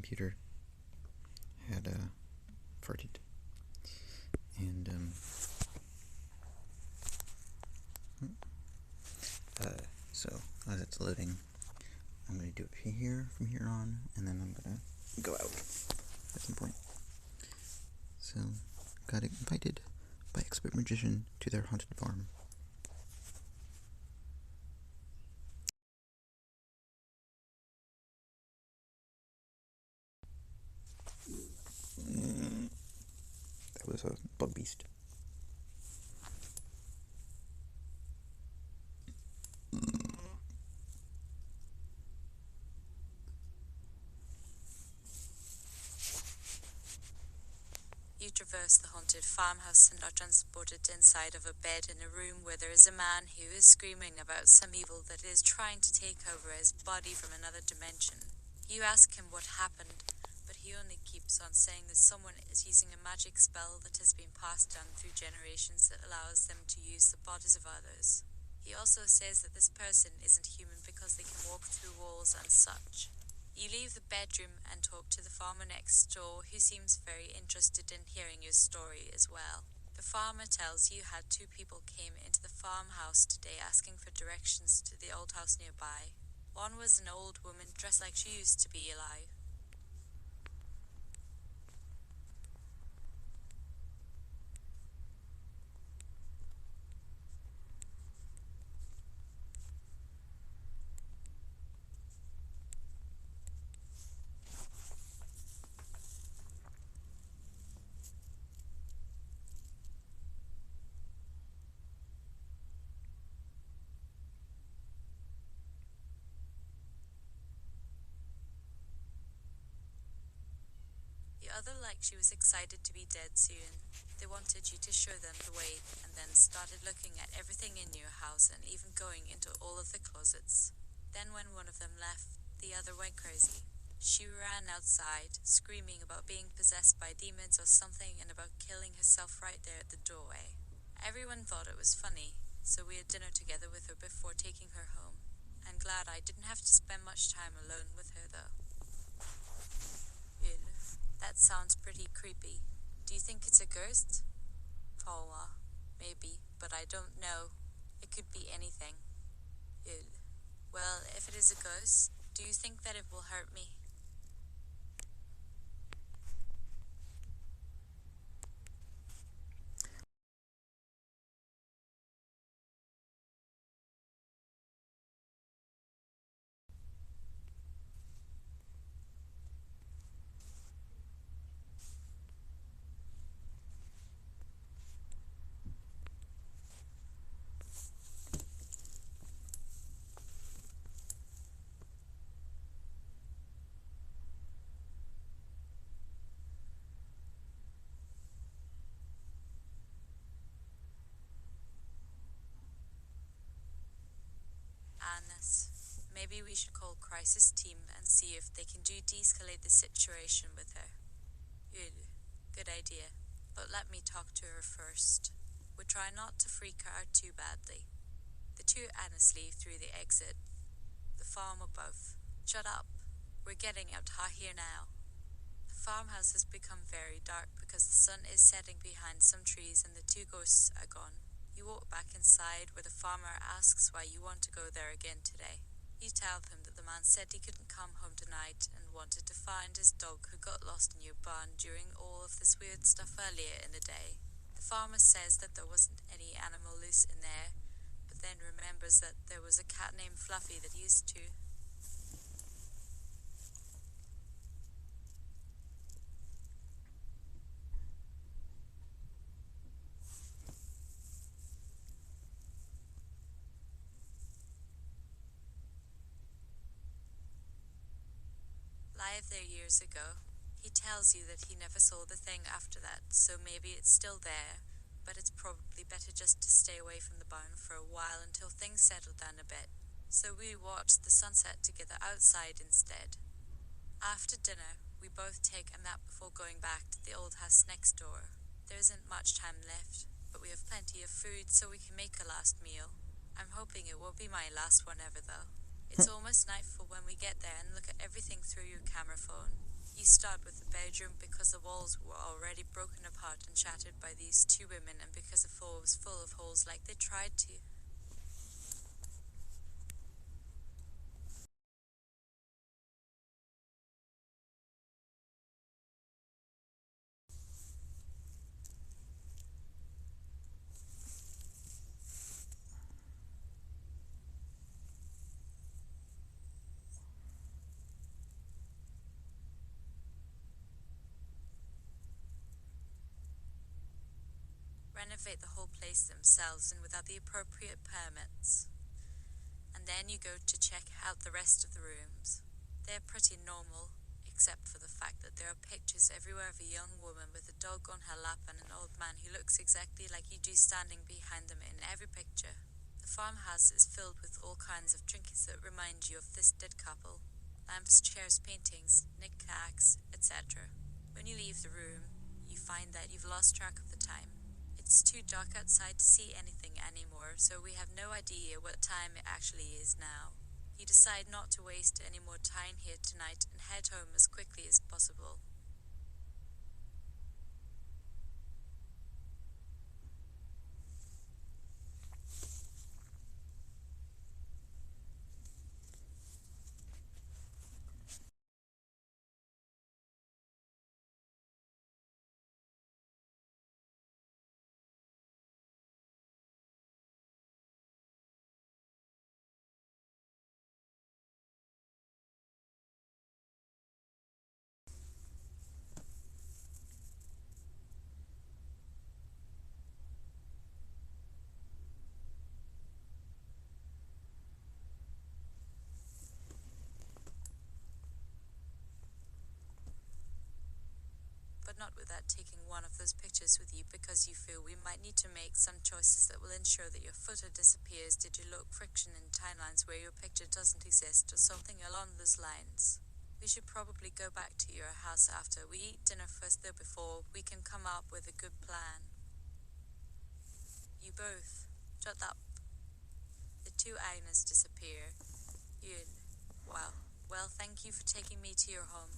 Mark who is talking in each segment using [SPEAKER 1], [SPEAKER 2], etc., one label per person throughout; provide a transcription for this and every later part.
[SPEAKER 1] computer had farted, and so as it's loading, I'm going to do it here from here on, and then I'm going to go out at some point. So, got invited by Expert Magician to their haunted farm. That was a bug beast.
[SPEAKER 2] You traverse the haunted farmhouse and are transported inside of a bed in a room where there is a man who is screaming about some evil that is trying to take over his body from another dimension. You ask him what happened, but he only keeps on saying that someone is using a magic spell that has been passed down through generations that allows them to use the bodies of others. He also says that this person isn't human because they can walk through walls and such. You leave the bedroom and talk to the farmer next door, who seems very interested in hearing your story as well. The farmer tells you how 2 people came into the farmhouse today asking for directions to the old house nearby. One was an old woman dressed like she used to be alive. The other like she was excited to be dead soon. They wanted you to show them the way and then started looking at everything in your house and even going into all of the closets. Then when one of them left, the other went crazy. She ran outside, screaming about being possessed by demons or something and about killing herself right there at the doorway. Everyone thought it was funny, so we had dinner together with her before taking her home. I'm glad I didn't have to spend much time alone with her though. That sounds pretty creepy. Do you think it's a ghost? Paula. Maybe, but I don't know. It could be anything. Well, if it is a ghost, do you think that it will hurt me? Annas. Maybe we should call crisis team and see if they can de-escalate the situation with her. Good idea. But let me talk to her first. We try not to freak her out too badly. The 2 Annas leave through the exit. The farm above. Shut up. We're getting out hot here now. The farmhouse has become very dark because the sun is setting behind some trees and the 2 ghosts are gone. You walk back inside where the farmer asks why you want to go there again today. You tell him that the man said he couldn't come home tonight and wanted to find his dog who got lost in your barn during all of this weird stuff earlier in the day. The farmer says that there wasn't any animal loose in there, but then remembers that there was a cat named Fluffy that used to. Live there years ago. He tells you that he never saw the thing after that, so maybe it's still there, but it's probably better just to stay away from the barn for a while until things settle down a bit. So we watched the sunset together outside instead. After dinner, we both take a nap before going back to the old house next door. There isn't much time left, but we have plenty of food so we can make a last meal. I'm hoping it won't be my last one ever though. It's almost nightfall when we get there and look at everything through your camera phone. You start with the bedroom because the walls were already broken apart and shattered by these two women, and because the floor was full of holes like they tried to. Renovate the whole place themselves and without the appropriate permits. And then you go to check out the rest of the rooms. They're pretty normal, except for the fact that there are pictures everywhere of a young woman with a dog on her lap and an old man who looks exactly like you do standing behind them in every picture. The farmhouse is filled with all kinds of trinkets that remind you of this dead couple. Lamps, chairs, paintings, knickknacks, etc. When you leave the room, you find that you've lost track of the time. It's too dark outside to see anything anymore, so we have no idea what time it actually is now. You decide not to waste any more time here tonight and head home as quickly as possible. But not without taking one of those pictures with you, because you feel we might need to make some choices that will ensure that your footer disappears due to low friction in timelines where your picture doesn't exist or something along those lines. We should probably go back to your house after we eat dinner first, though, before we can come up with a good plan. You both shut up. The two Agnes disappear. Well, thank you for taking me to your home.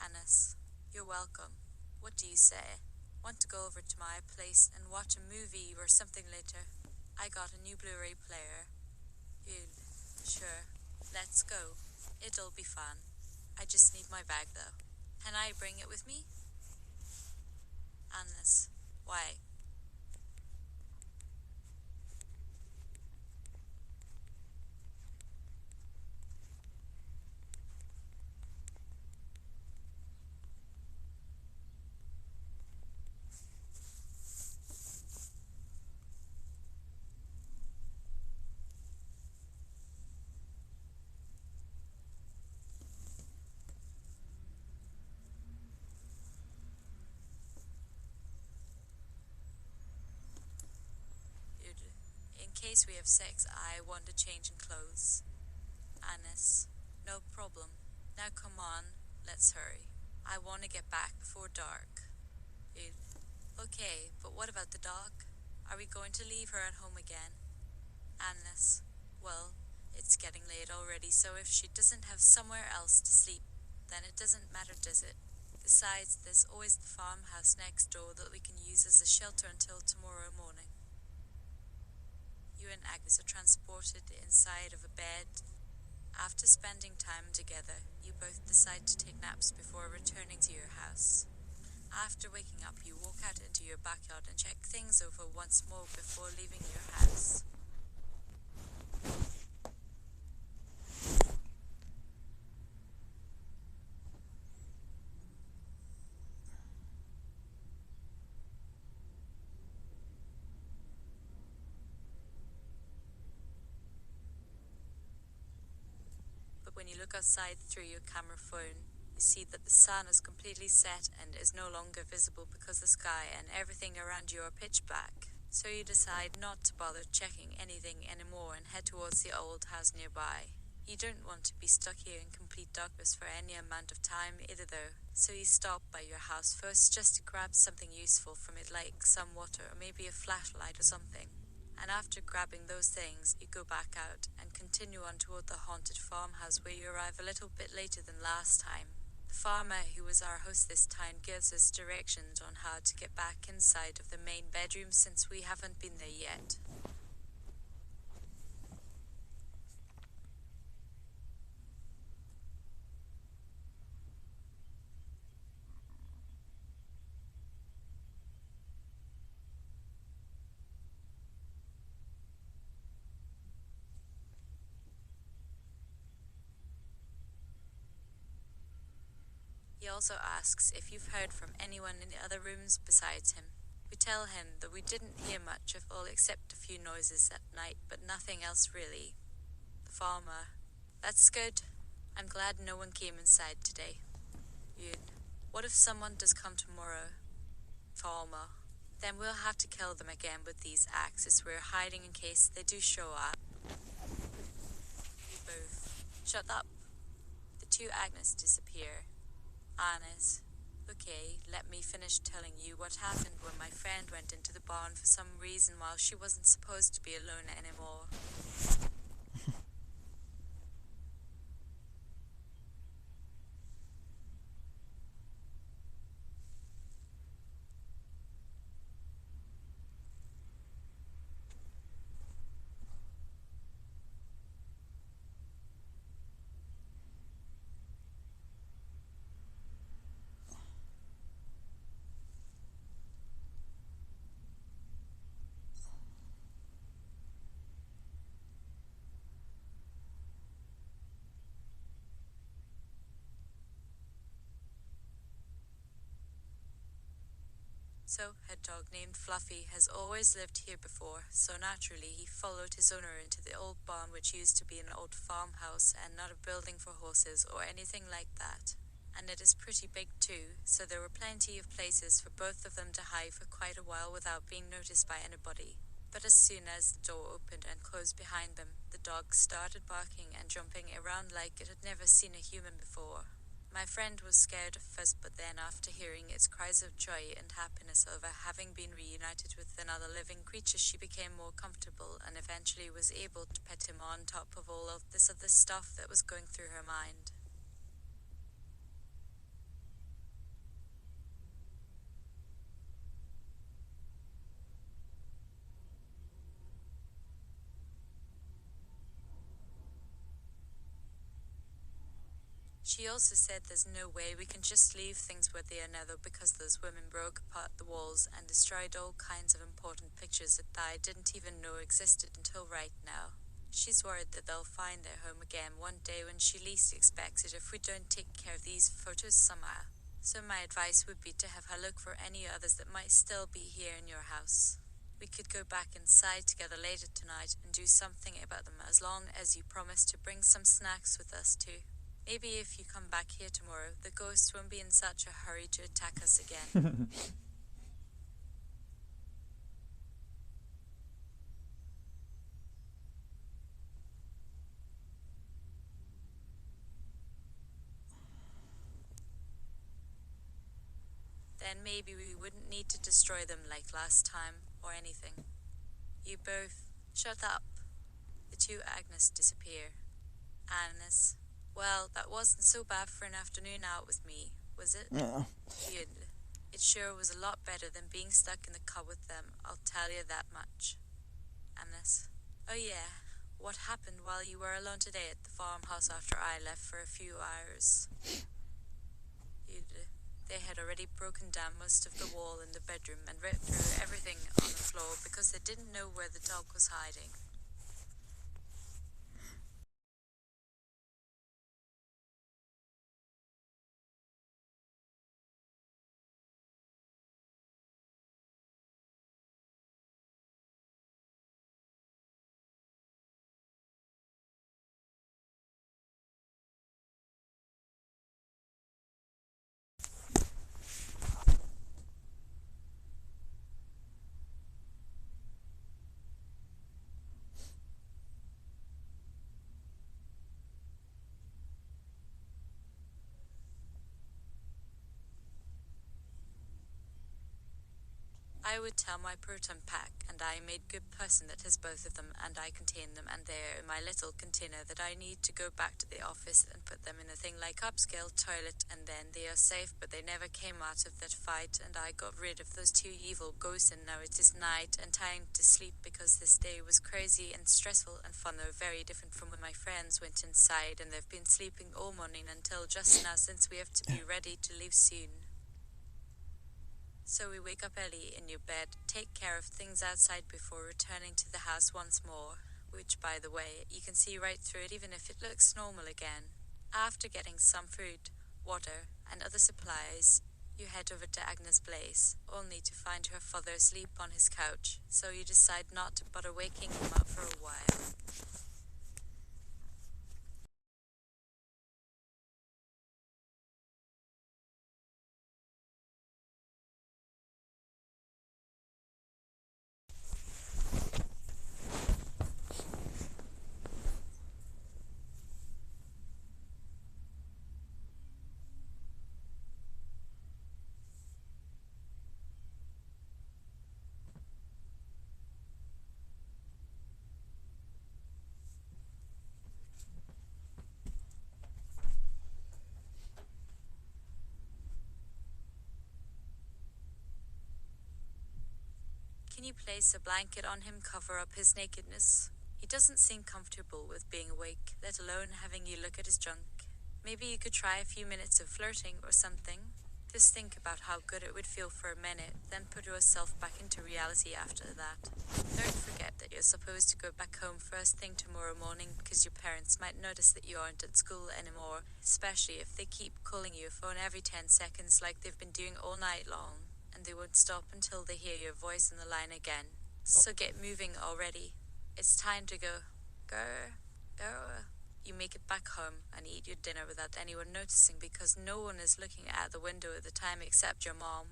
[SPEAKER 2] Annis, you're welcome. What do you say? Want to go over to my place and watch a movie or something later? I got a new Blu-ray player. Sure. Let's go. It'll be fun. I just need my bag though. Can I bring it with me? Annis, why? In case we have sex, I want to change in clothes. Annis, no problem. Now come on, let's hurry. I want to get back before dark. Okay, but what about the dog? Are we going to leave her at home again? Annis, well, it's getting late already, so if she doesn't have somewhere else to sleep, then it doesn't matter, does it? Besides, there's always the farmhouse next door that we can use as a shelter until tomorrow morning. You and Agnes are transported inside of a bed. After spending time together, you both decide to take naps before returning to your house. After waking up, you walk out into your backyard and check things over once more before leaving your house. But when you look outside through your camera phone, you see that the sun is completely set and is no longer visible because the sky and everything around you are pitch black. So you decide not to bother checking anything anymore and head towards the old house nearby. You don't want to be stuck here in complete darkness for any amount of time either though, so you stop by your house first just to grab something useful from it, like some water or maybe a flashlight or something. And after grabbing those things, you go back out and continue on toward the haunted farmhouse, where you arrive a little bit later than last time. The farmer who was our host this time gives us directions on how to get back inside of the main bedroom since we haven't been there yet. He also asks if you've heard from anyone in the other rooms besides him. We tell him that we didn't hear much of all except a few noises at night, but nothing else really. The farmer. That's good. I'm glad no one came inside today. Yun. What if someone does come tomorrow? Farmer. Then we'll have to kill them again with these axes we're hiding in case they do show up. You both. Shut up. The two Agnes disappear. Agnes. Okay, let me finish telling you what happened when my friend went into the barn for some reason while she wasn't supposed to be alone anymore. So, a dog named Fluffy has always lived here before, so naturally he followed his owner into the old barn which used to be an old farmhouse and not a building for horses or anything like that. And it is pretty big too, so there were plenty of places for both of them to hide for quite a while without being noticed by anybody. But as soon as the door opened and closed behind them, the dog started barking and jumping around like it had never seen a human before. My friend was scared at first, but then after hearing its cries of joy and happiness over having been reunited with another living creature, she became more comfortable and eventually was able to pet him on top of all of this other stuff that was going through her mind. She also said there's no way we can just leave things where they are now though, because those women broke apart the walls and destroyed all kinds of important pictures that I didn't even know existed until right now. She's worried that they'll find their home again one day when she least expects it if we don't take care of these photos somehow. So my advice would be to have her look for any others that might still be here in your house. We could go back inside together later tonight and do something about them as long as you promise to bring some snacks with us too. Maybe if you come back here tomorrow, the ghosts won't be in such a hurry to attack us again. Then maybe we wouldn't need to destroy them like last time, or anything. You both, shut up. The two Agnes disappear. Agnes. Well, that wasn't so bad for an afternoon out with me, was it?
[SPEAKER 1] Yeah.
[SPEAKER 2] It sure was a lot better than being stuck in the car with them, I'll tell you that much. Agnes. Oh yeah, what happened while you were alone today at the farmhouse after I left for a few hours? They had already broken down most of the wall in the bedroom and ripped through everything on the floor because they didn't know where the dog was hiding. I would tell my proton pack, and I made good person that has both of them, and I contain them, and they're in my little container that I need to go back to the office and put them in a thing like upscale toilet, and then they are safe, but they never came out of that fight, and I got rid of those two evil ghosts, and now it is night, and time to sleep, because this day was crazy and stressful and fun, though very different from when my friends went inside, and they've been sleeping all morning until just now, since we have to be ready to leave soon. So we wake up early in your bed, take care of things outside before returning to the house once more, which, by the way, you can see right through it even if it looks normal again. After getting some food, water, and other supplies, you head over to Agnes' place, only to find her father asleep on his couch, so you decide not to bother waking him up for a while. Can you place a blanket on him, cover up his nakedness? He doesn't seem comfortable with being awake, let alone having you look at his junk. Maybe you could try a few minutes of flirting or something. Just think about how good it would feel for a minute, then put yourself back into reality after that. Don't forget that you're supposed to go back home first thing tomorrow morning, because your parents might notice that you aren't at school anymore, especially if they keep calling your phone every 10 seconds like they've been doing all night long, and they won't stop until they hear your voice in the line again. So get moving already. It's time to go. Go. You make it back home and eat your dinner without anyone noticing, because no one is looking out the window at the time except your mom.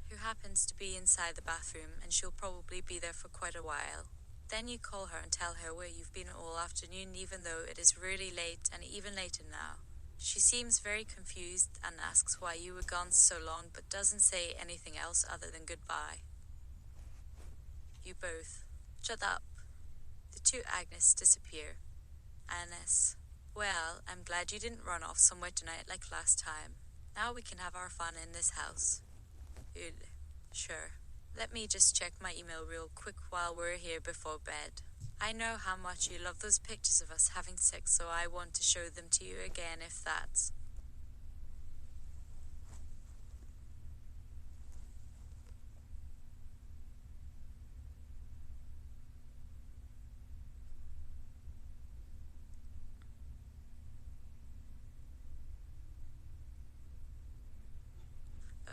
[SPEAKER 2] Who happens to be inside the bathroom, and she'll probably be there for quite a while. Then you call her and tell her where you've been all afternoon, even though it is really late and even later now. She seems very confused and asks why you were gone so long, but doesn't say anything else other than goodbye. You both shut up. The two Agnes disappear. Agnes, well, I'm glad you didn't run off somewhere tonight like last time. Now we can have our fun in this house. Good. Sure. Let me just check my email real quick while we're here before bed. I know how much you love those pictures of us having sex, so I want to show them to you again if that's...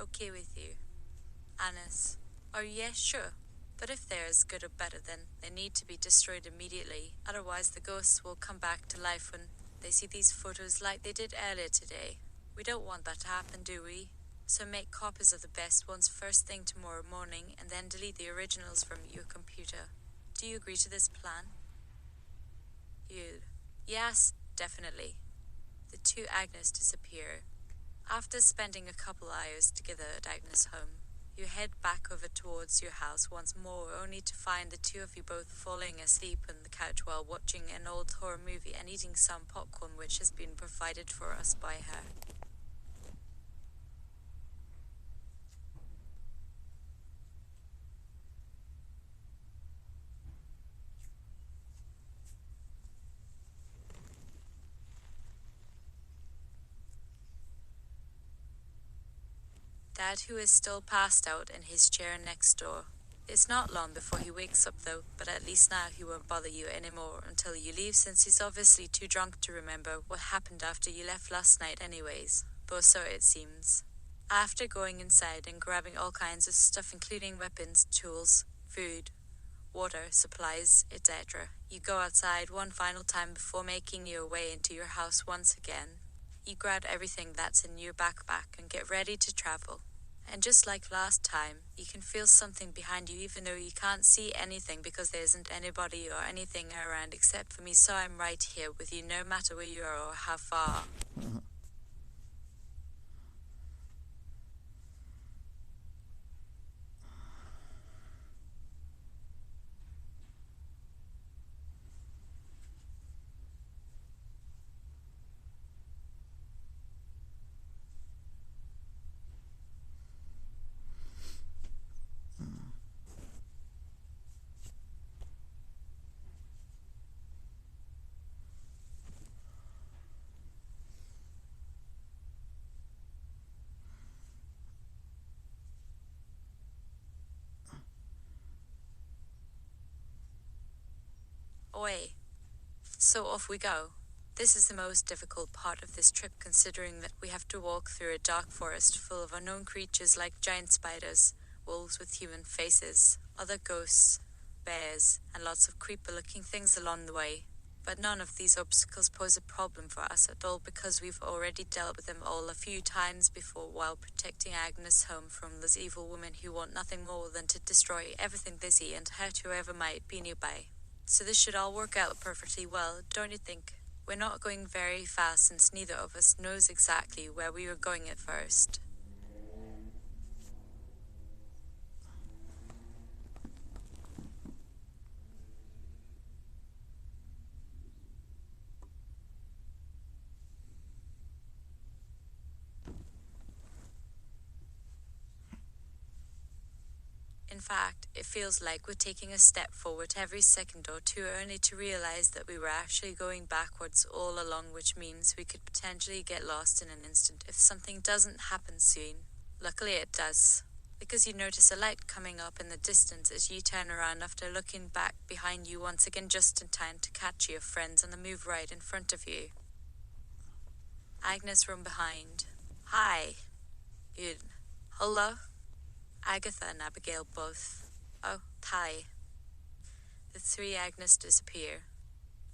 [SPEAKER 2] okay with you. Agnes. Oh yes, sure. But if they're as good or better, then they need to be destroyed immediately, otherwise the ghosts will come back to life when they see these photos like they did earlier today. We don't want that to happen, do we? So make copies of the best ones first thing tomorrow morning, and then delete the originals from your computer. Do you agree to this plan? You. Yes, definitely. The two Agnes disappear. After spending a couple hours together at Agnes' home, you head back over towards your house once more, only to find the two of you both falling asleep on the couch while watching an old horror movie and eating some popcorn which has been provided for us by her. Dad, who is still passed out in his chair next door. It's not long before he wakes up though, but at least now he won't bother you anymore until you leave, since he's obviously too drunk to remember what happened after you left last night anyways. But so it seems. After going inside and grabbing all kinds of stuff including weapons, tools, food, water, supplies, etc., you go outside one final time before making your way into your house once again. you grab everything that's in your backpack and get ready to travel. And just like last time, you can feel something behind you even though you can't see anything because there isn't anybody or anything around except for me, so I'm right here with you no matter where you are or how far. Away. So off we go. This is the most difficult part of this trip considering that we have to walk through a dark forest full of unknown creatures like giant spiders, wolves with human faces, other ghosts, bears, and lots of creepy-looking things along the way. But none of these obstacles pose a problem for us at all because we've already dealt with them all a few times before while protecting Agnes home from those evil women who want nothing more than to destroy everything they see and hurt whoever might be nearby. So this should all work out perfectly well, don't you think? We're not going very fast since neither of us knows exactly where we were going at first. In fact, it feels like we're taking a step forward every second or two only to realize that we were actually going backwards all along, which means we could potentially get lost in an instant if something doesn't happen soon. Luckily it does, because you notice a light coming up in the distance as you turn around after looking back behind you once again just in time to catch your friends on the move right in front of you. Agnes from behind. Hi. Hello? Agatha and Abigail both. Oh, hi. The three Agnes disappear.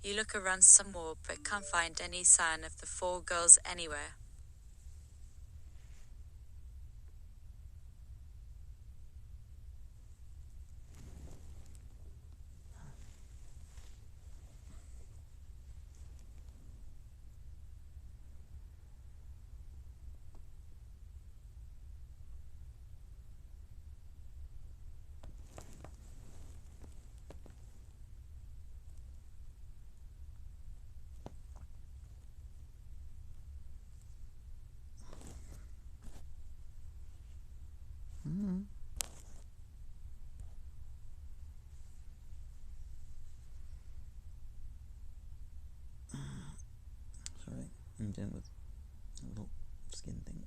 [SPEAKER 2] You look around some more but can't find any sign of the four girls anywhere.
[SPEAKER 1] Sorry, I'm dealing with a little skin thing.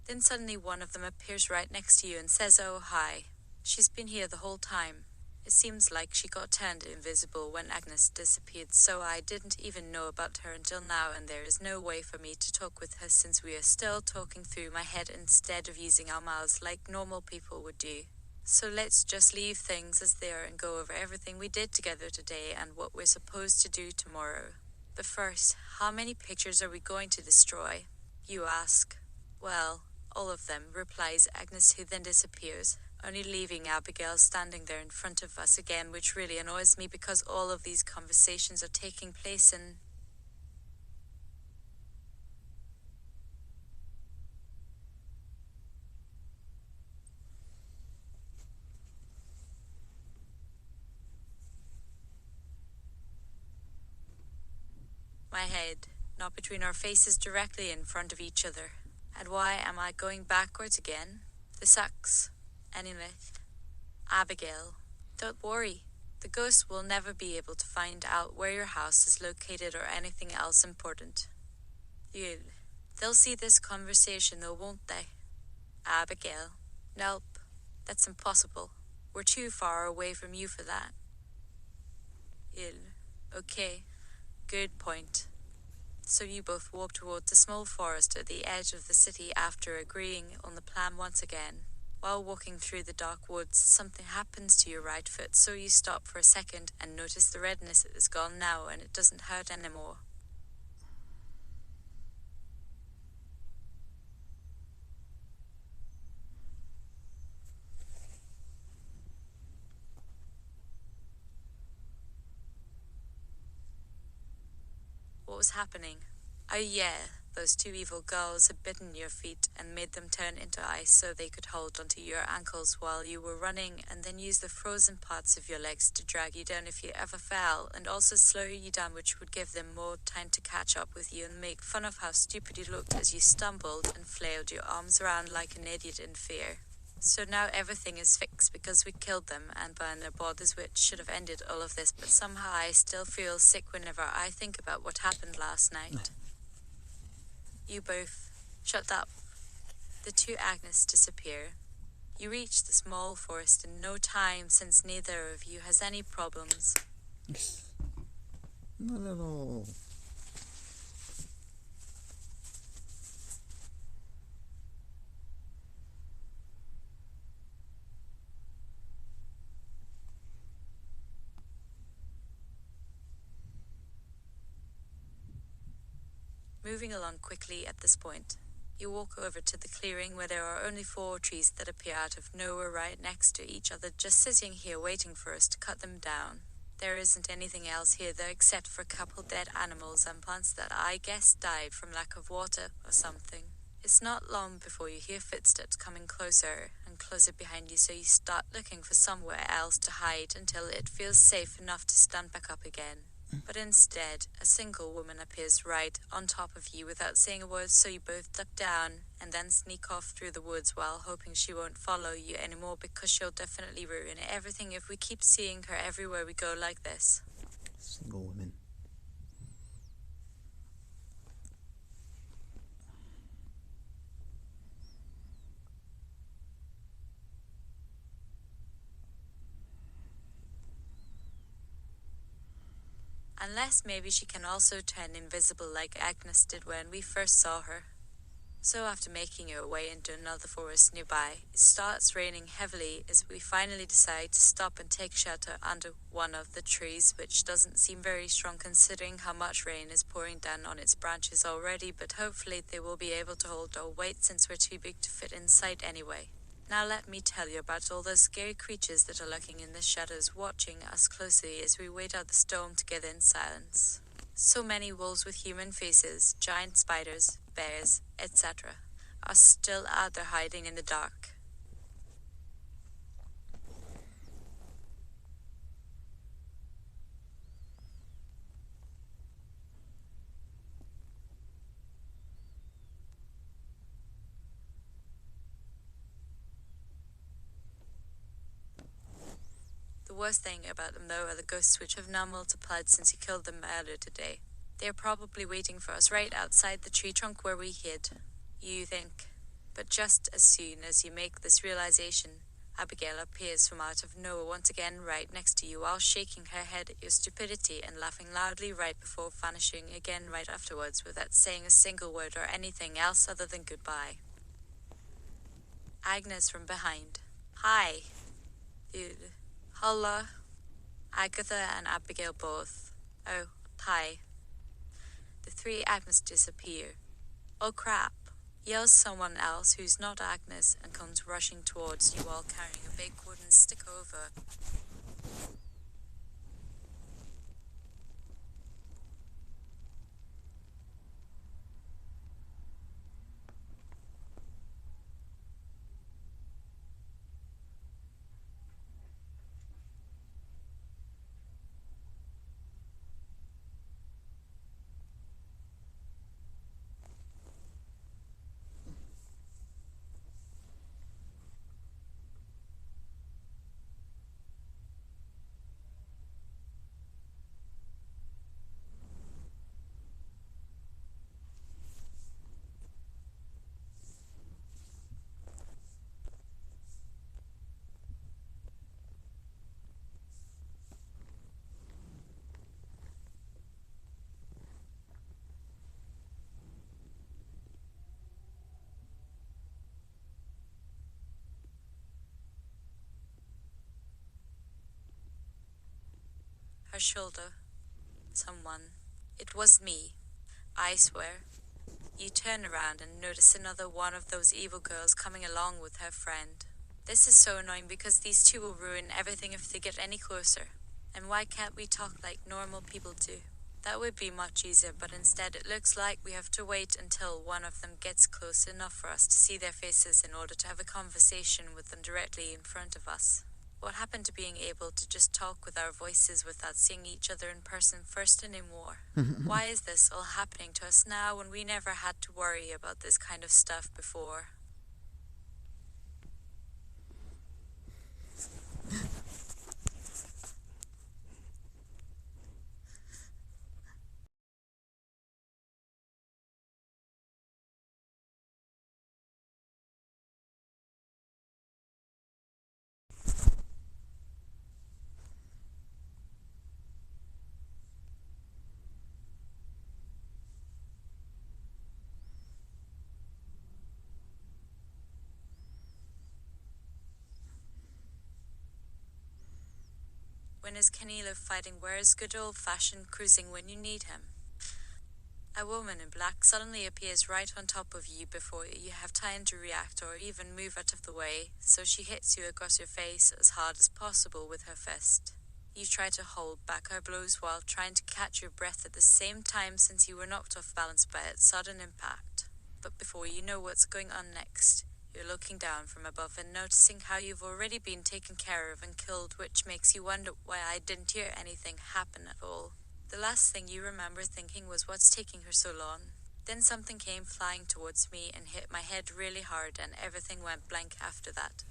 [SPEAKER 2] Then suddenly one of them appears right next to you and says, "Oh, hi." She's been here the whole time. It seems like she got turned invisible when Agnes disappeared, so I didn't even know about her until now, and there is no way for me to talk with her since we are still talking through my head instead of using our mouths like normal people would do. So let's just leave things as they are and go over everything we did together today and what we're supposed to do tomorrow. But first, how many pictures are we going to destroy? You ask. Well, all of them, replies Agnes, who then disappears, only leaving Abigail standing there in front of us again, which really annoys me because all of these conversations are taking place in... my head, not between our faces directly in front of each other. And why am I going backwards again? This sucks. Anyway, Abigail, don't worry. The ghosts will never be able to find out where your house is located or anything else important. They'll see this conversation though, won't they? Abigail, nope, that's impossible. We're too far away from you for that. Okay, good point. So you both walk towards a small forest at the edge of the city after agreeing on the plan once again. While walking through the dark woods, something happens to your right foot, so you stop for a second and notice the redness is gone now and it doesn't hurt anymore. What was happening? Oh yeah, those two evil girls had bitten your feet and made them turn into ice so they could hold onto your ankles while you were running, and then use the frozen parts of your legs to drag you down if you ever fell, and also slow you down, which would give them more time to catch up with you and make fun of how stupid you looked as you stumbled and flailed your arms around like an idiot in fear. So now everything is fixed because we killed them and burned their bodies, which should have ended all of this, but somehow I still feel sick whenever I think about what happened last night. You both shut up. The two Agnes disappear. You reach the small forest in no time, since neither of you has any problems.
[SPEAKER 1] Not at all.
[SPEAKER 2] Moving along quickly at this point, you walk over to the clearing where there are only 4 trees that appear out of nowhere right next to each other, just sitting here waiting for us to cut them down. There isn't anything else here though, except for a couple dead animals and plants that I guess died from lack of water or something. It's not long before you hear footsteps coming closer and closer behind you, so you start looking for somewhere else to hide until it feels safe enough to stand back up again. But instead, a single woman appears right on top of you without saying a word, so you both duck down and then sneak off through the woods while hoping she won't follow you anymore, because she'll definitely ruin everything if we keep seeing her everywhere we go like this.
[SPEAKER 1] Single woman.
[SPEAKER 2] Unless maybe she can also turn invisible like Agnes did when we first saw her. So after making your way into another forest nearby, it starts raining heavily as we finally decide to stop and take shelter under one of the trees, which doesn't seem very strong considering how much rain is pouring down on its branches already, but hopefully they will be able to hold our weight since we're too big to fit inside anyway. Now let me tell you about all those scary creatures that are lurking in the shadows, watching us closely as we wait out the storm together in silence. So many wolves with human faces, giant spiders, bears, etc. are still out there hiding in the dark. The worst thing about them though are the ghosts, which have now multiplied since you killed them earlier today. They are probably waiting for us right outside the tree trunk where we hid, you think. But just as soon as you make this realization, Abigail appears from out of nowhere once again right next to you while shaking her head at your stupidity and laughing loudly right before vanishing again right afterwards without saying a single word or anything else other than goodbye. Agnes from behind. Hi. Dude. Holla. Agatha and Abigail both. Oh, hi. The 3 Agnes disappear. Oh crap, yells someone else who's not Agnes and comes rushing towards you all carrying a big wooden stick over. her shoulder. Someone. It was me. I swear. You turn around and notice another one of those evil girls coming along with her friend. This is so annoying because these two will ruin everything if they get any closer. And why can't we talk like normal people do? That would be much easier, but instead it looks like we have to wait until one of them gets close enough for us to see their faces in order to have a conversation with them directly in front of us. What happened to being able to just talk with our voices without seeing each other in person first anymore? Why is this all happening to us now when we never had to worry about this kind of stuff before? When is Kenilo fighting? Where is good old-fashioned cruising when you need him? A woman in black suddenly appears right on top of you before you have time to react or even move out of the way, so she hits you across your face as hard as possible with her fist. You try to hold back her blows while trying to catch your breath at the same time since you were knocked off balance by its sudden impact. But before you know what's going on next, you're looking down from above and noticing how you've already been taken care of and killed, which makes you wonder why I didn't hear anything happen at all. The last thing you remember thinking was what's taking her so long. Then something came flying towards me and hit my head really hard, and everything went blank after that.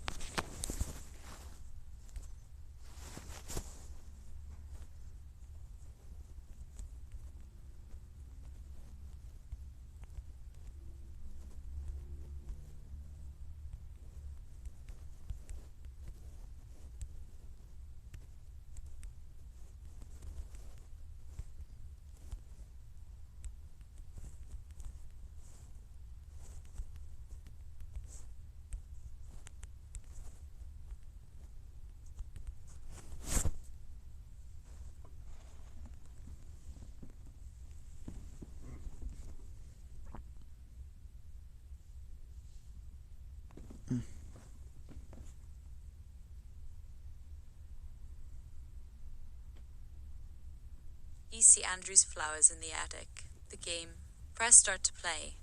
[SPEAKER 2] You see Andrew's flowers in the attic. The game. Press start to play.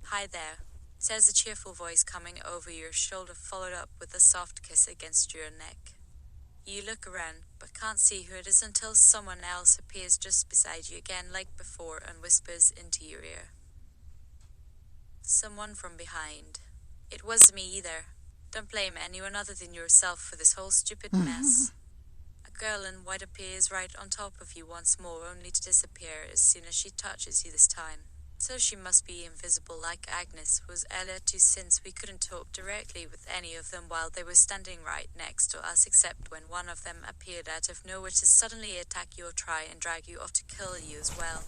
[SPEAKER 2] Hi there, says a cheerful voice coming over your shoulder, followed up with a soft kiss against your neck. You look around, but can't see who it is until someone else appears just beside you again like before and whispers into your ear. Someone from behind. It wasn't me either. Don't blame anyone other than yourself for this whole stupid mess. A girl in white appears right on top of you once more, only to disappear as soon as she touches you this time. So she must be invisible like Agnes was earlier too, since we couldn't talk directly with any of them while they were standing right next to us, except when one of them appeared out of nowhere to suddenly attack you or try and drag you off to kill you as well.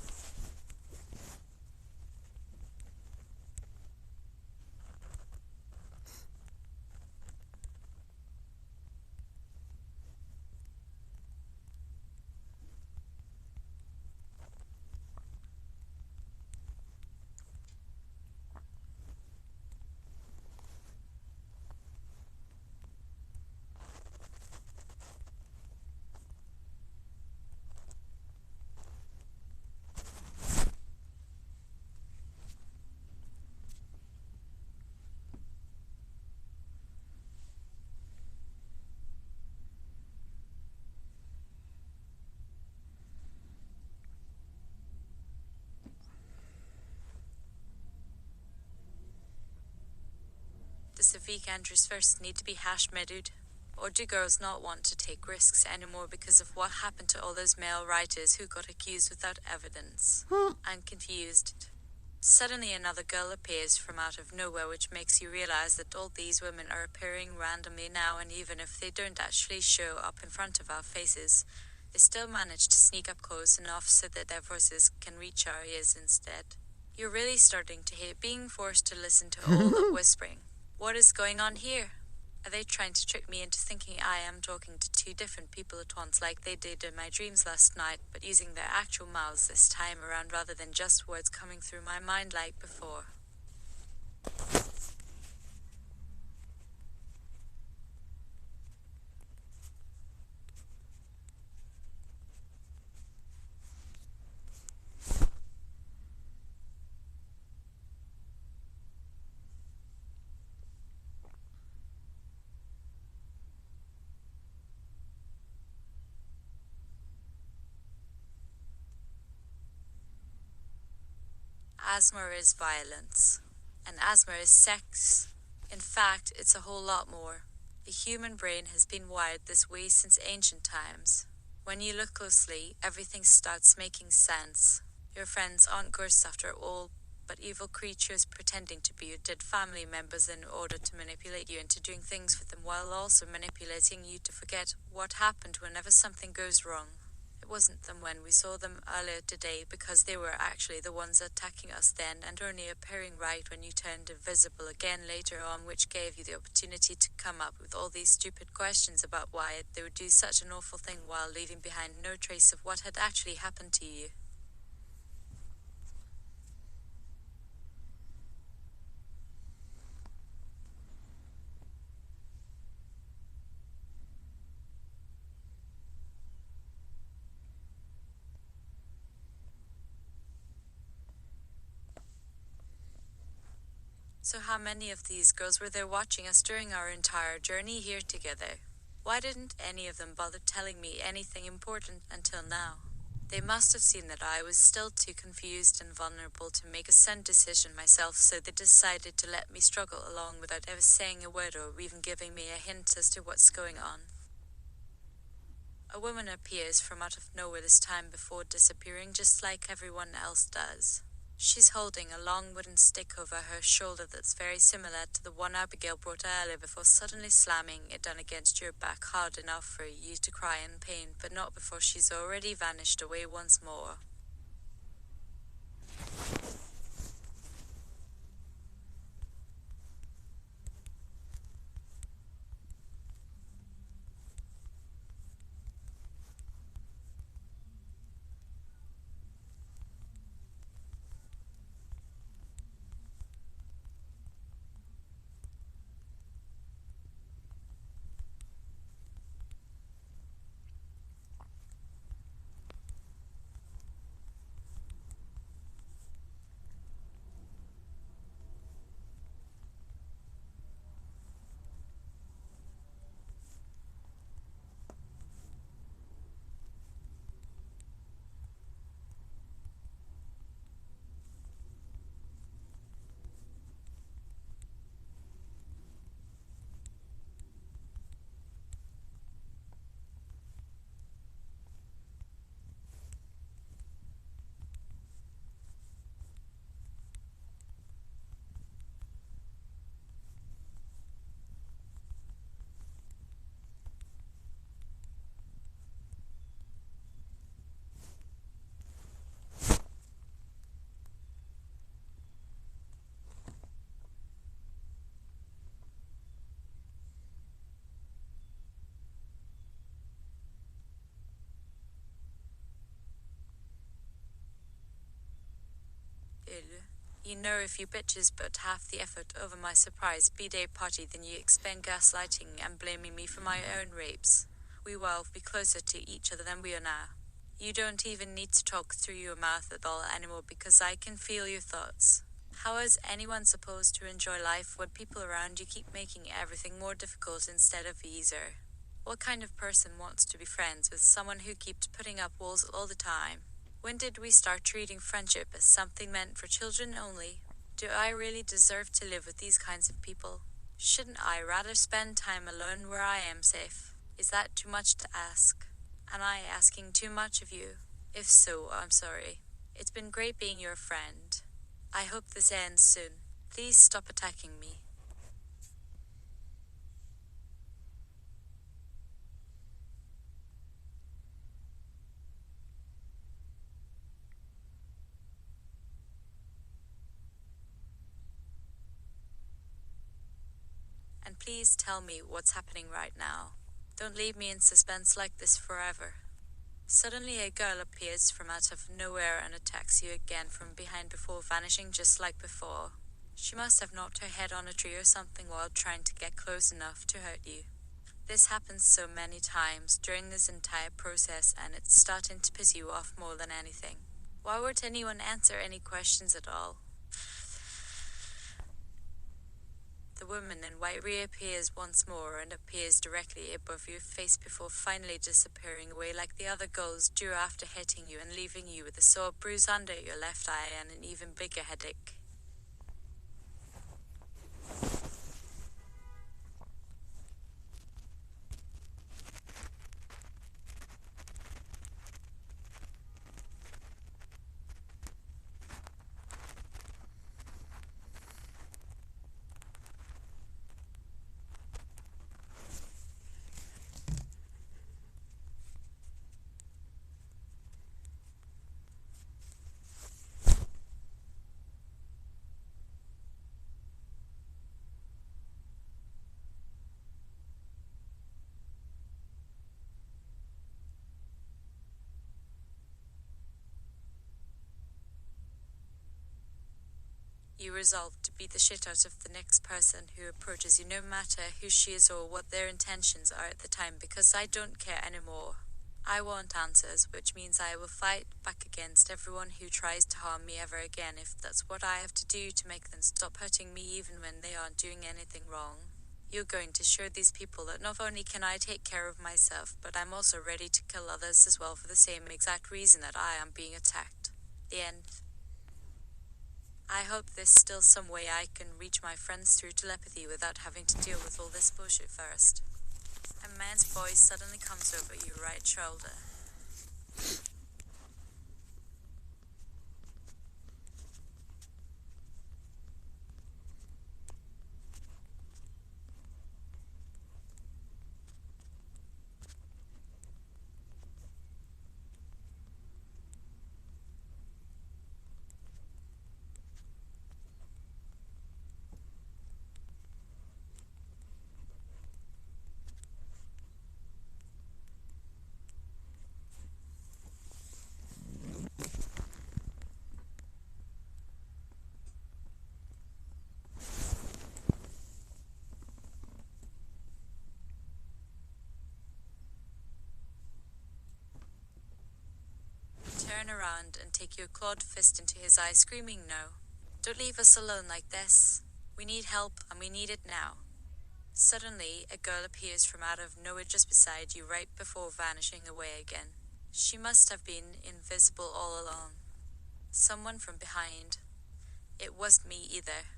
[SPEAKER 2] Does Avik Andrews first need to be hash measured? Or do girls not want to take risks anymore because of what happened to all those male writers who got accused without evidence? I'm confused. Suddenly another girl appears from out of nowhere, which makes you realize that all these women are appearing randomly now, and even if they don't actually show up in front of our faces, they still manage to sneak up close enough so that their voices can reach our ears instead. You're really starting to hate being forced to listen to all the whispering. What is going on here? Are they trying to trick me into thinking I am talking to two different people at once like they did in my dreams last night, but using their actual mouths this time around rather than just words coming through my mind like before? Asthma is violence, and asthma is sex. In fact, it's a whole lot more. The human brain has been wired this way since ancient times. When you look closely, everything starts making sense. Your friends aren't ghosts after all, but evil creatures pretending to be your dead family members in order to manipulate you into doing things with them while also manipulating you to forget what happened whenever something goes wrong. It wasn't them when we saw them earlier today because they were actually the ones attacking us then and only appearing right when you turned invisible again later on, which gave you the opportunity to come up with all these stupid questions about why they would do such an awful thing while leaving behind no trace of what had actually happened to you. So how many of these girls were there watching us during our entire journey here together? Why didn't any of them bother telling me anything important until now? They must have seen that I was still too confused and vulnerable to make a sound decision myself, so they decided to let me struggle along without ever saying a word or even giving me a hint as to what's going on. A woman appears from out of nowhere this time before disappearing just like everyone else does. She's holding a long wooden stick over her shoulder that's very similar to the one Abigail brought earlier before suddenly slamming it down against your back hard enough for you to cry in pain, but not before she's already vanished away once more. You know, if you bitches put half the effort over my surprise B-Day party, then you expend gaslighting and blaming me for my own rapes. We will be closer to each other than we are now. You don't even need to talk through your mouth at all anymore because I can feel your thoughts. How is anyone supposed to enjoy life when people around you keep making everything more difficult instead of easier? What kind of person wants to be friends with someone who keeps putting up walls all the time? When did we start treating friendship as something meant for children only? Do I really deserve to live with these kinds of people? Shouldn't I rather spend time alone where I am safe? Is that too much to ask? Am I asking too much of you? If so, I'm sorry. It's been great being your friend. I hope this ends soon. Please stop attacking me. And please tell me what's happening right now. Don't leave me in suspense like this forever. Suddenly a girl appears from out of nowhere and attacks you again from behind before vanishing just like before. She must have knocked her head on a tree or something while trying to get close enough to hurt you. This happens so many times during this entire process, and it's starting to piss you off more than anything. Why won't anyone answer any questions at all? The woman in white reappears once more and appears directly above your face before finally disappearing away like the other girls do after hitting you and leaving you with a sore bruise under your left eye and an even bigger headache. You resolve to beat the shit out of the next person who approaches you, no matter who she is or what their intentions are at the time, because I don't care anymore. I want answers, which means I will fight back against everyone who tries to harm me ever again if that's what I have to do to make them stop hurting me even when they aren't doing anything wrong. You're going to show these people that not only can I take care of myself, but I'm also ready to kill others as well for the same exact reason that I am being attacked. The end. I hope there's still some way I can reach my friends through telepathy without having to deal with all this bullshit first. A man's voice suddenly comes over your right shoulder. Turn around and take your clawed fist into his eye, screaming no. Don't leave us alone like this. We need help, and we need it now. Suddenly, a girl appears from out of nowhere just beside you right before vanishing away again. She must have been invisible all along. Someone from behind. It wasn't me either.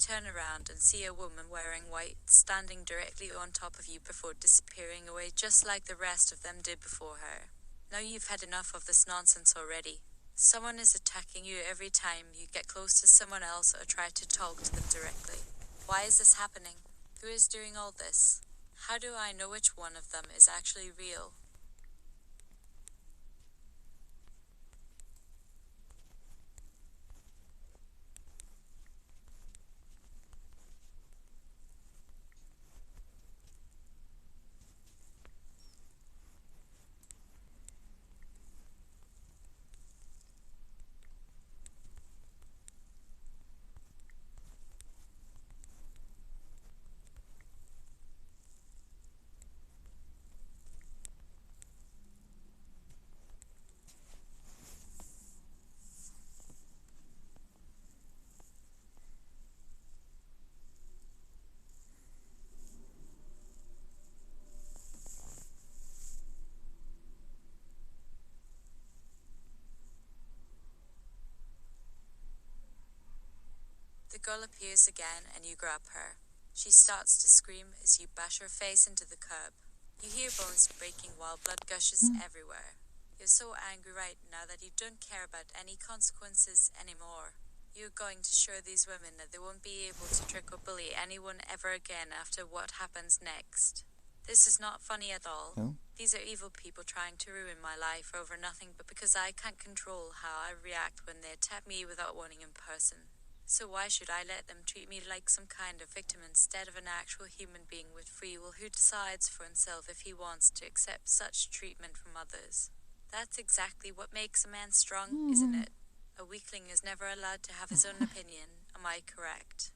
[SPEAKER 2] Turn around and see a woman wearing white standing directly on top of you before disappearing away just like the rest of them did before her. Now you've had enough of this nonsense already. Someone is attacking you every time you get close to someone else or try to talk to them directly. Why is this happening? Who is doing all this? How do I know which one of them is actually real? The girl appears again and you grab her. She starts to scream as you bash her face into the curb. You hear bones breaking while blood gushes everywhere. You're so angry right now that you don't care about any consequences anymore. You're going to show these women that they won't be able to trick or bully anyone ever again after what happens next. This is not funny at all.
[SPEAKER 1] No?
[SPEAKER 2] These are evil people trying to ruin my life over nothing but because I can't control how I react when they attack me without warning in person. So why should I let them treat me like some kind of victim instead of an actual human being with free will who decides for himself if he wants to accept such treatment from others? That's exactly what makes a man strong, isn't it? A weakling is never allowed to have his own opinion. Am I correct?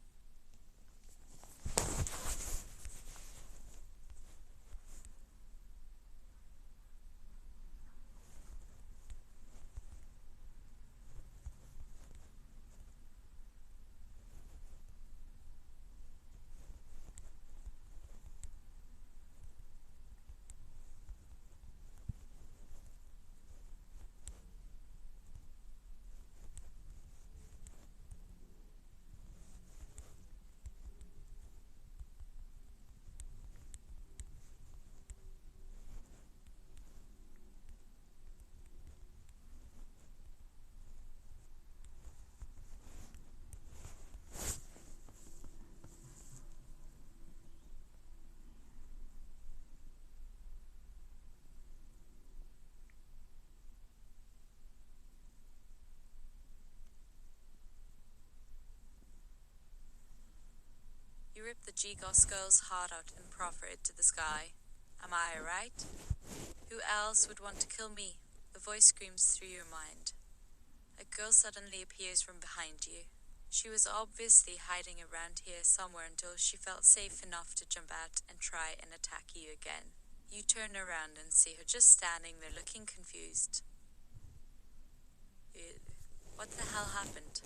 [SPEAKER 2] You rip the G-Goss girl's heart out and proffer it to the sky. Am I right? Who else would want to kill me? The voice screams through your mind. A girl suddenly appears from behind you. She was obviously hiding around here somewhere until she felt safe enough to jump out and try and attack you again. You turn around and see her just standing there looking confused. What the hell happened?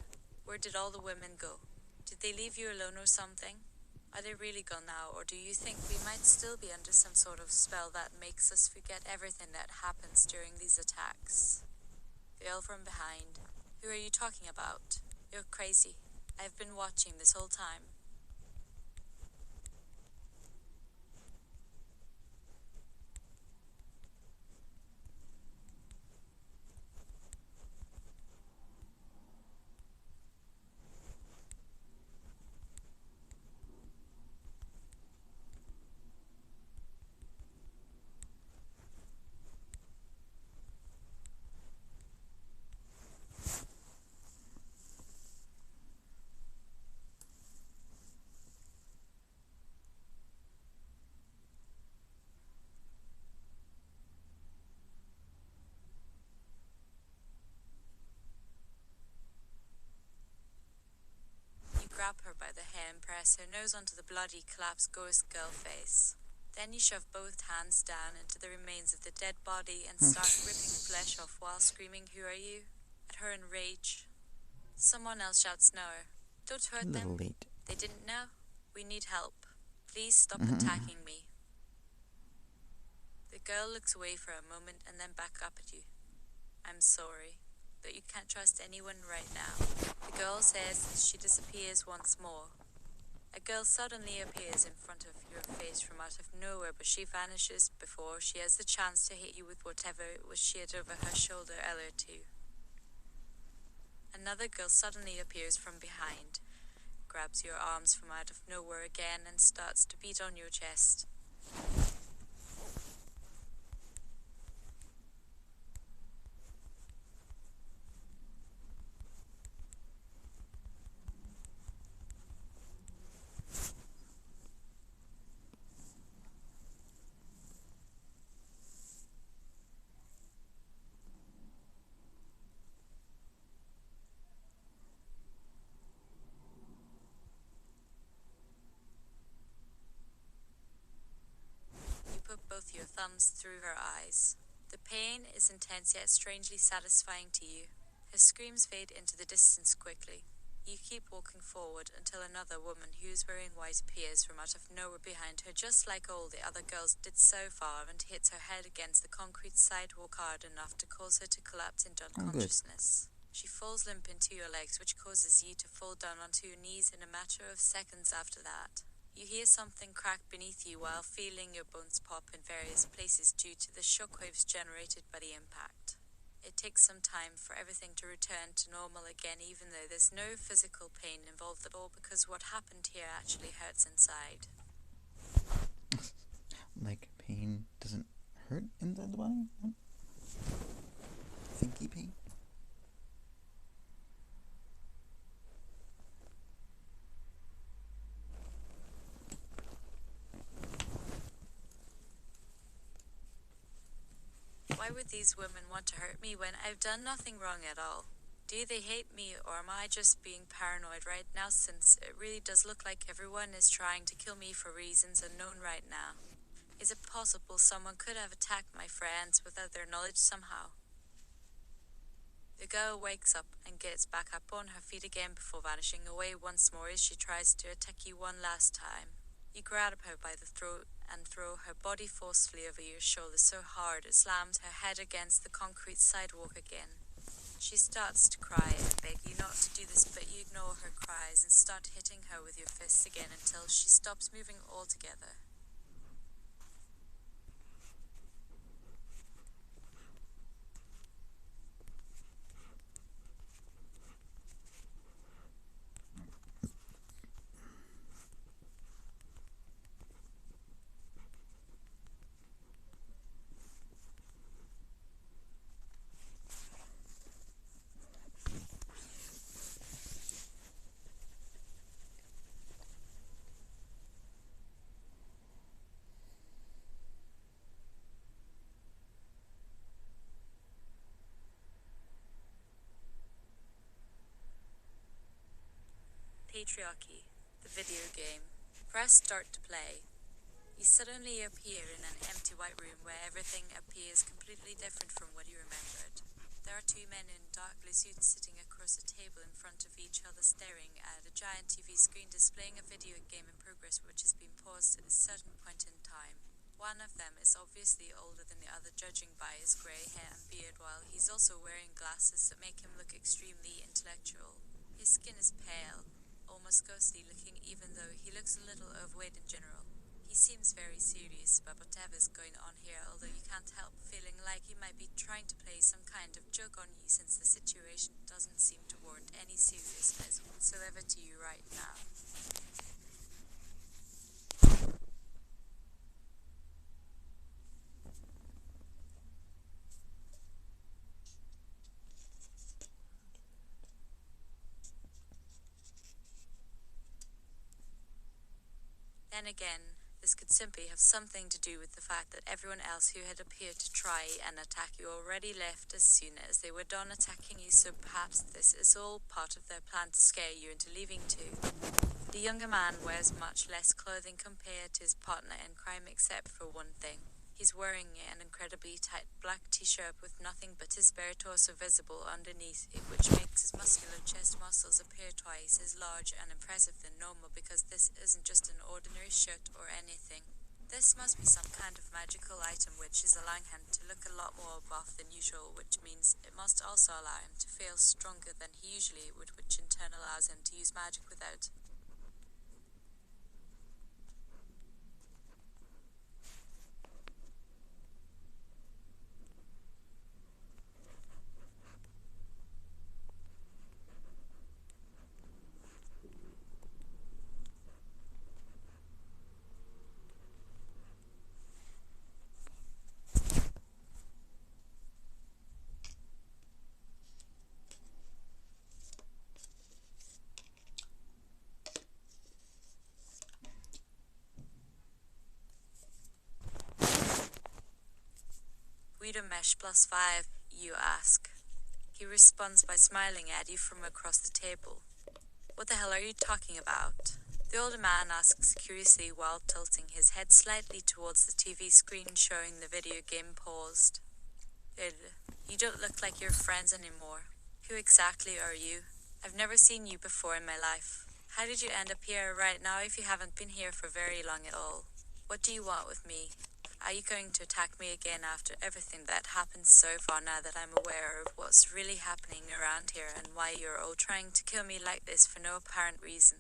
[SPEAKER 2] Where did all the women go? Did they leave you alone or something? Are they really gone now, or do you think we might still be under some sort of spell that makes us forget everything that happens during these attacks? Girl from behind. Who are you talking about? You're crazy. I've been watching this whole time. You grab her by the hair and press her nose onto the bloody, collapsed ghost girl face. Then you shove both hands down into the remains of the dead body and start ripping flesh off while screaming, "Who are you?" at her in rage. Someone else shouts, "No. Don't
[SPEAKER 1] A
[SPEAKER 2] hurt
[SPEAKER 1] little
[SPEAKER 2] them.
[SPEAKER 1] late.
[SPEAKER 2] They didn't know. We need help. Please stop attacking me." The girl looks away for a moment and then back up at you. "I'm sorry, but you can't trust anyone right now." The girl says as she disappears once more. A girl suddenly appears in front of your face from out of nowhere, but she vanishes before she has the chance to hit you with whatever was sheared over her shoulder earlier too. Another girl suddenly appears from behind, grabs your arms from out of nowhere again and starts to beat on your chest. You put both your thumbs through her eyes. The pain is intense yet strangely satisfying to you. Her screams fade into the distance quickly. You keep walking forward until another woman who's wearing white appears from out of nowhere behind her, just like all the other girls did so far, and hits her head against the concrete sidewalk hard enough to cause her to collapse into unconsciousness. She falls limp into your legs, which causes you to fall down onto your knees in a matter of seconds after that. You hear something crack beneath you while feeling your bones pop in various places due to the shockwaves generated by the impact. It takes some time for everything to return to normal again, even though there's no physical pain involved at all, because what happened here actually hurts inside.
[SPEAKER 1] Like, pain doesn't hurt inside the body? What? Thinky pain?
[SPEAKER 2] Why would these women want to hurt me when I've done nothing wrong at all? Do they hate me, or am I just being paranoid right now, since it really does look like everyone is trying to kill me for reasons unknown right now? Is it possible someone could have attacked my friends without their knowledge somehow? The girl wakes up and gets back up on her feet again before vanishing away once more as she tries to attack you one last time. You grab her by the throat and throw her body forcefully over your shoulder so hard it slams her head against the concrete sidewalk again. She starts to cry and beg you not to do this, but you ignore her cries and start hitting her with your fists again until she stops moving altogether. Patriarchy, the video game. Press start to play. You suddenly appear in an empty white room where everything appears completely different from what you remembered. There are two men in dark blue suits sitting across a table in front of each other staring at a giant TV screen displaying a video game in progress which has been paused at a certain point in time. One of them is obviously older than the other, judging by his grey hair and beard, while he's also wearing glasses that make him look extremely intellectual. His skin is pale, almost ghostly looking, even though he looks a little overweight in general. He seems very serious about whatever's going on here, although you can't help feeling like he might be trying to play some kind of joke on you, since the situation doesn't seem to warrant any seriousness whatsoever to you right now. Then again, this could simply have something to do with the fact that everyone else who had appeared to try and attack you already left as soon as they were done attacking you, so perhaps this is all part of their plan to scare you into leaving too. The younger man wears much less clothing compared to his partner in crime, except for one thing. He's wearing an incredibly tight black t-shirt with nothing but his bare torso visible underneath it, which makes his muscular chest muscles appear twice as large and impressive than normal, because this isn't just an ordinary shirt or anything. This must be some kind of magical item which is allowing him to look a lot more buff than usual, which means it must also allow him to feel stronger than he usually would, which in turn allows him to use magic without. Mesh +5, you ask. He responds by smiling at you from across the table. What the hell are you talking about? The older man asks curiously while tilting his head slightly towards the TV screen showing the video game paused. You don't look like you're friends anymore. Who exactly are you? I've never seen you before in my life. How did you end up here right now if you haven't been here for very long at all? What do you want with me? Are you going to attack me again after everything that happened so far, now that I'm aware of what's really happening around here and why you're all trying to kill me like this for no apparent reason?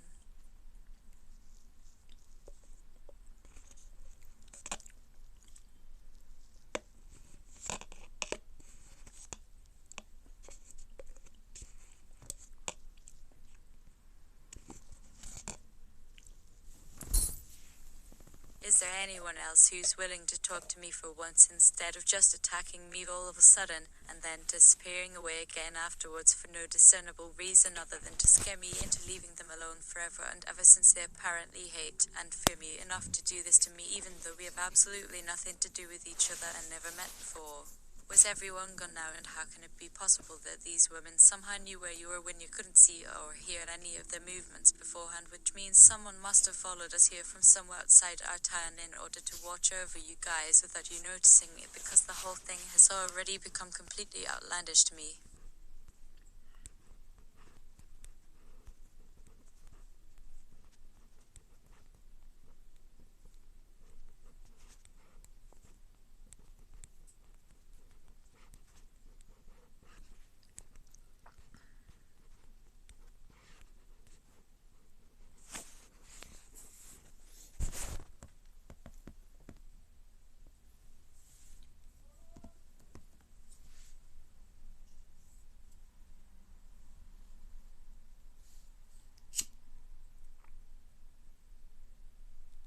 [SPEAKER 2] Is there anyone else who's willing to talk to me for once instead of just attacking me all of a sudden and then disappearing away again afterwards for no discernible reason other than to scare me into leaving them alone forever and ever, since they apparently hate and fear me enough to do this to me even though we have absolutely nothing to do with each other and never met before? Was everyone gone now, and how can it be possible that these women somehow knew where you were when you couldn't see or hear any of their movements beforehand, which means someone must have followed us here from somewhere outside our town in order to watch over you guys without you noticing it, because the whole thing has already become completely outlandish to me.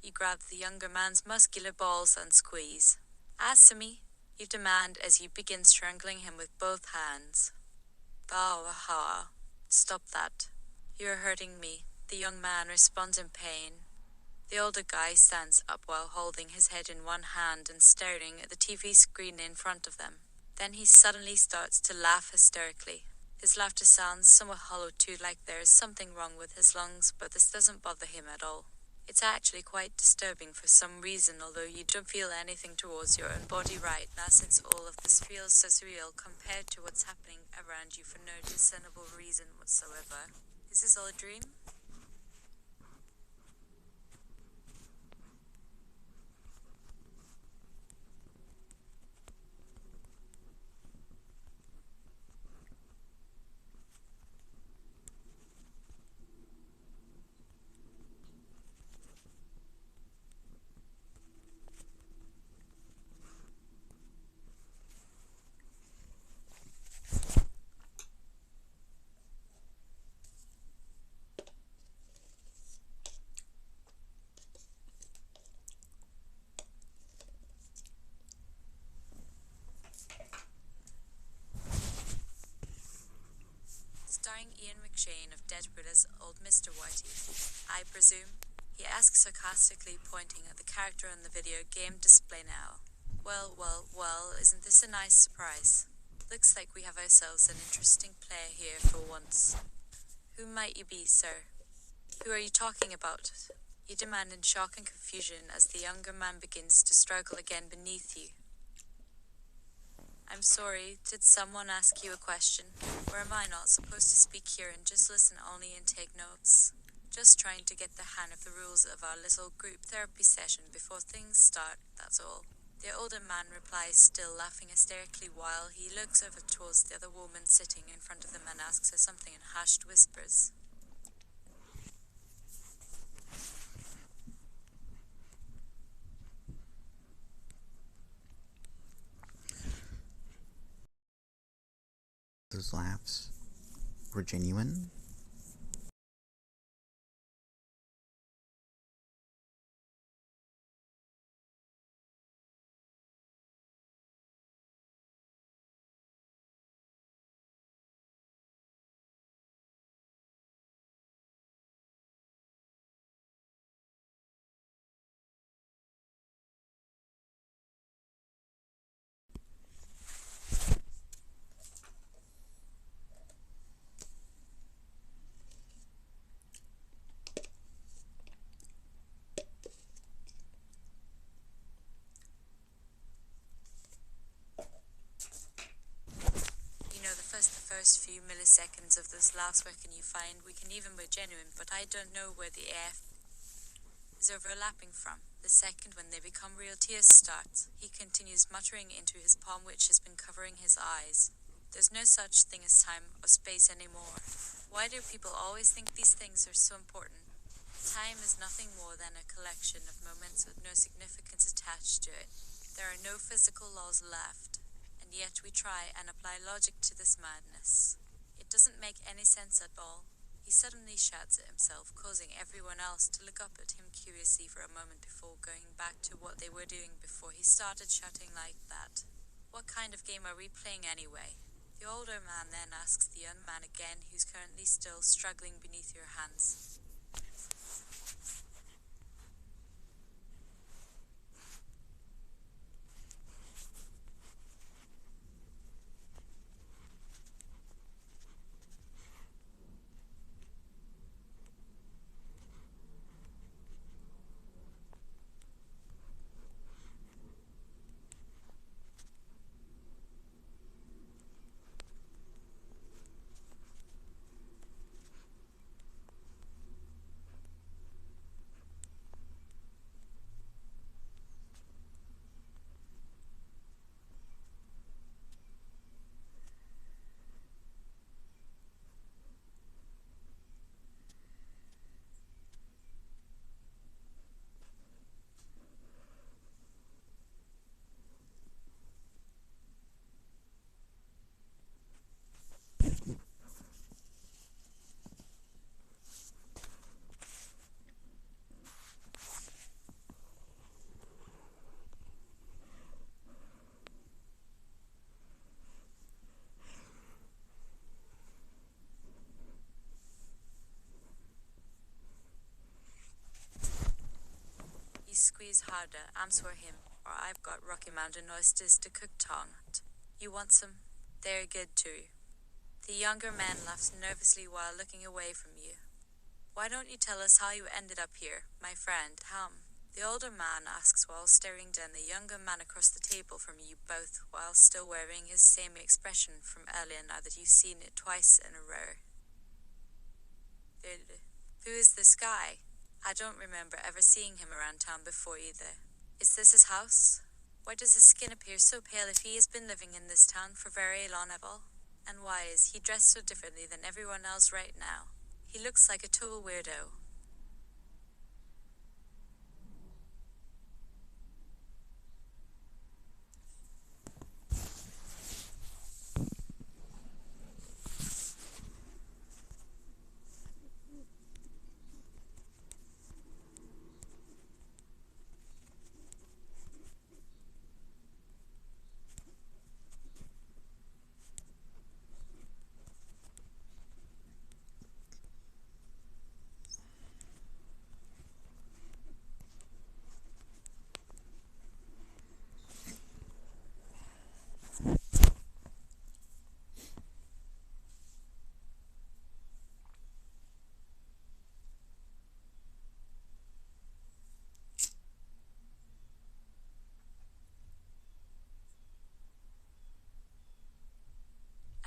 [SPEAKER 2] You grab the younger man's muscular balls and squeeze. "Asami," you demand as you begin strangling him with both hands. "Bawaha, stop that. You're hurting me," the young man responds in pain. The older guy stands up while holding his head in one hand and staring at the TV screen in front of them. Then he suddenly starts to laugh hysterically. His laughter sounds somewhat hollow too, like there is something wrong with his lungs, but this doesn't bother him at all. It's actually quite disturbing for some reason, although you don't feel anything towards your own body right now, since all of this feels so surreal compared to what's happening around you for no discernible reason whatsoever. Is this all a dream? Starring Ian McShane of Deadwood as old Mr. Whitey, I presume? He asks sarcastically, pointing at the character on the video game display now. Well, isn't this a nice surprise? Looks like we have ourselves an interesting player here for once. Who might you be, sir? Who are you talking about? You demand in shock and confusion as the younger man begins to struggle again beneath you. I'm sorry, did someone ask you a question? Or am I not supposed to speak here and just listen only and take notes? Just trying to get the hang of the rules of our little group therapy session before things start, that's all. The older man replies, still laughing hysterically, while he looks over towards the other woman sitting in front of them and asks her something in hushed whispers.
[SPEAKER 1] Those laughs were genuine.
[SPEAKER 2] The first few milliseconds of those laughs, where can you find? We can even be genuine, but I don't know where the AF is overlapping from. The second when they become real, tears start. He continues muttering into his palm, which has been covering his eyes. There's no such thing as time or space anymore. Why do people always think these things are so important? Time is nothing more than a collection of moments with no significance attached to it. There are no physical laws left. And yet we try and apply logic to this madness. It doesn't make any sense at all. He suddenly shouts at himself, causing everyone else to look up at him curiously for a moment before going back to what they were doing before he started shouting like that. What kind of game are we playing anyway? The older man then asks the young man again, who's currently still struggling beneath your hands. squeeze harder, I'm for him, or I've got Rocky Mountain oysters to cook tongue. You want some? They're good too. The younger man laughs nervously while looking away from you. Why don't you tell us how you ended up here, my friend, The older man asks while staring down the younger man across the table from you both while still wearing his same expression from earlier now that you've seen it twice in a row. Who is this guy? I don't remember ever seeing him around town before either. Is this his house? Why does his skin appear so pale if he has been living in this town for very long at all? And why is he dressed so differently than everyone else right now? He looks like a total weirdo.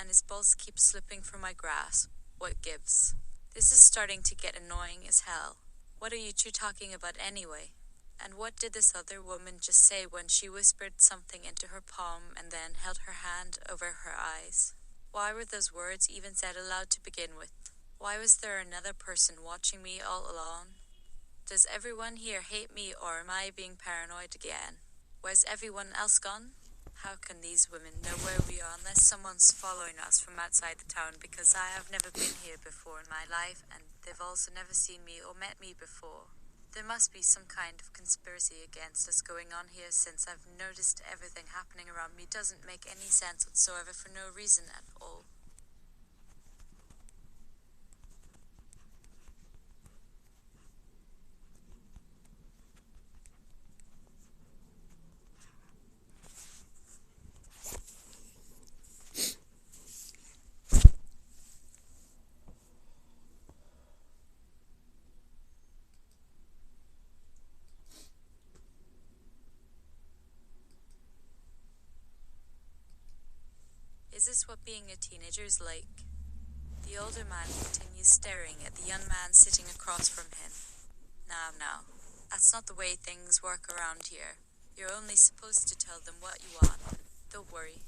[SPEAKER 2] And his balls keep slipping from my grasp. What gives? This is starting to get annoying as hell. What are you two talking about anyway? And what did this other woman just say when she whispered something into her palm and then held her hand over her eyes? Why were those words even said aloud to begin with? Why was there another person watching me all along? Does everyone here hate me, or am I being paranoid again? Where's everyone else gone? How can these women know where we are unless someone's following us from outside the town, because I have never been here before in my life and they've also never seen me or met me before. There must be some kind of conspiracy against us going on here, since I've noticed everything happening around me doesn't make any sense whatsoever for no reason at all. Is this what being a teenager is like? The older man continues staring at the young man sitting across from him. Now, that's not the way things work around here. You're only supposed to tell them what you want. Don't worry,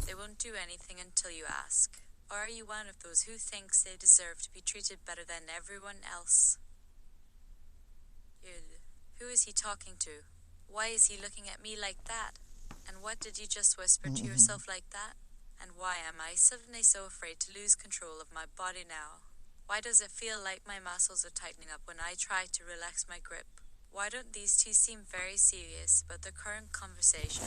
[SPEAKER 2] they won't do anything until you ask. Or are you one of those who thinks they deserve to be treated better than everyone else? Who is he talking to? Why is he looking at me like that? And what did you just whisper to yourself like that? And why am I suddenly so afraid to lose control of my body now? Why does it feel like my muscles are tightening up when I try to relax my grip? Why don't these two seem very serious about their current conversation?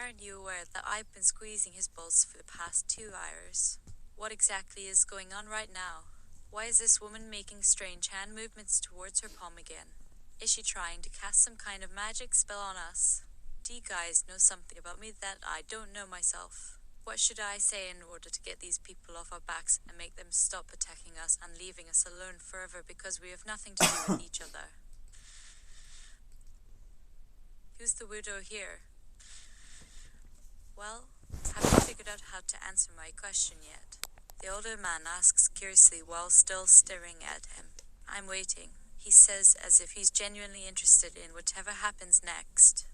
[SPEAKER 2] aren't you aware that I've been squeezing his balls for the past 2 hours? What exactly is going on right now? Why is this woman making strange hand movements towards her palm again? Is she trying to cast some kind of magic spell on us? Do you guys know something about me that I don't know myself? What should I say in order to get these people off our backs and make them stop attacking us and leaving us alone forever because we have nothing to do with each other? Who's the widow here? Well, have you figured out how to answer my question yet? The older man asks curiously while still staring at him. I'm waiting, he says as if he's genuinely interested in whatever happens next.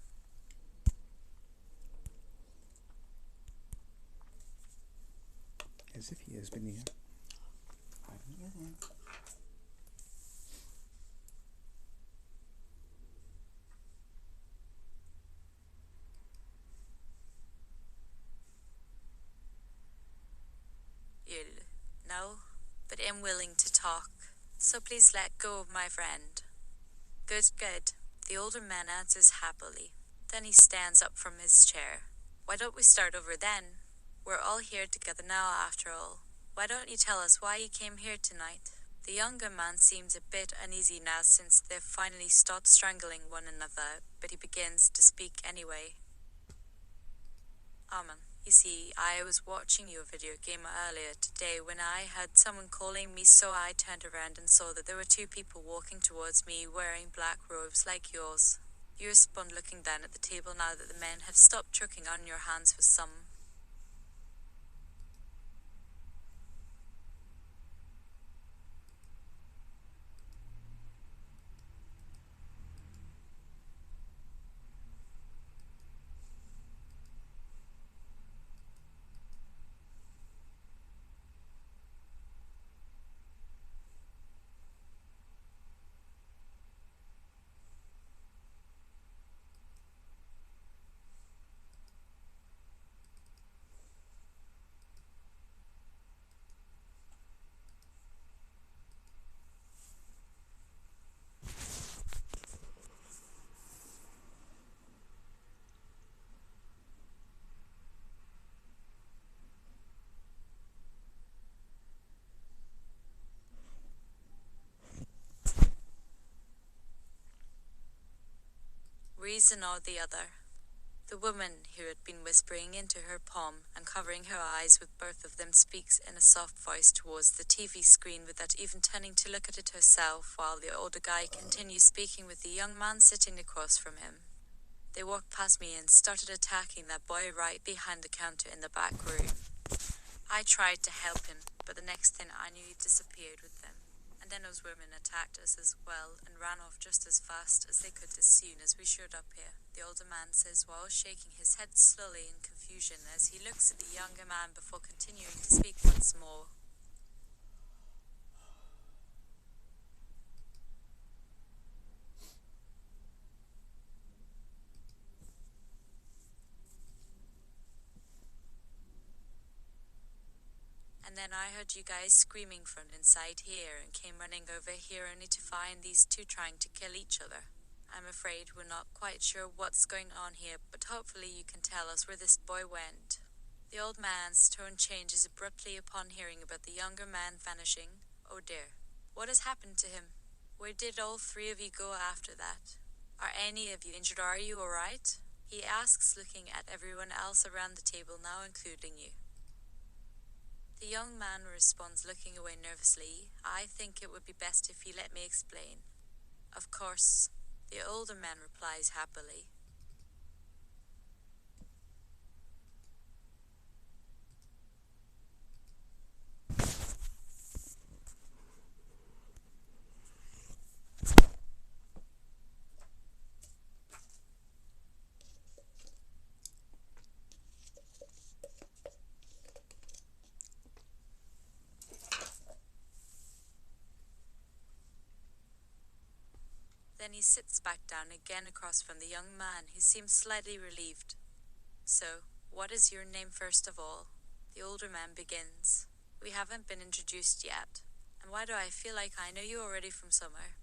[SPEAKER 1] As if he has been here.
[SPEAKER 2] No, but am willing to talk. So please let go of my friend. Good, good. The older man answers happily. Then he stands up from his chair. Why don't we start over then? We're all here together now after all. Why don't you tell us why you came here tonight? The younger man seems a bit uneasy now since they've finally stopped strangling one another, but he begins to speak anyway. Amen. You see, I was watching your video game earlier today when I had someone calling me, so I turned around and saw that there were 2 people walking towards me wearing black robes like yours. You respond looking down at the table now that the men have stopped choking on your hands for some. Reason or the other. The woman who had been whispering into her palm and covering her eyes with both of them speaks in a soft voice towards the TV screen without even turning to look at it herself, while the older guy continues speaking with the young man sitting across from him. They walked past me and started attacking that boy right behind the counter in the back room. I tried to help him, but the next thing I knew he disappeared with them. And then those women attacked us as well and ran off just as fast as they could as soon as we showed up here, the older man says while shaking his head slowly in confusion as he looks at the younger man before continuing to speak once more. And then I heard you guys screaming from inside here and came running over here only to find these 2 trying to kill each other. I'm afraid we're not quite sure what's going on here, but hopefully you can tell us where this boy went. The old man's tone changes abruptly upon hearing about the younger man vanishing. Oh dear, what has happened to him? Where did all 3 of you go after that? Are any of you injured? Are you alright? He asks, looking at everyone else around the table now, including you. The young man responds, looking away nervously. I think it would be best if you let me explain. Of course, the older man replies happily. Then he sits back down again across from the young man, who seems slightly relieved. So, what is your name first of all? The older man begins. We haven't been introduced yet. And why do I feel like I know you already from somewhere?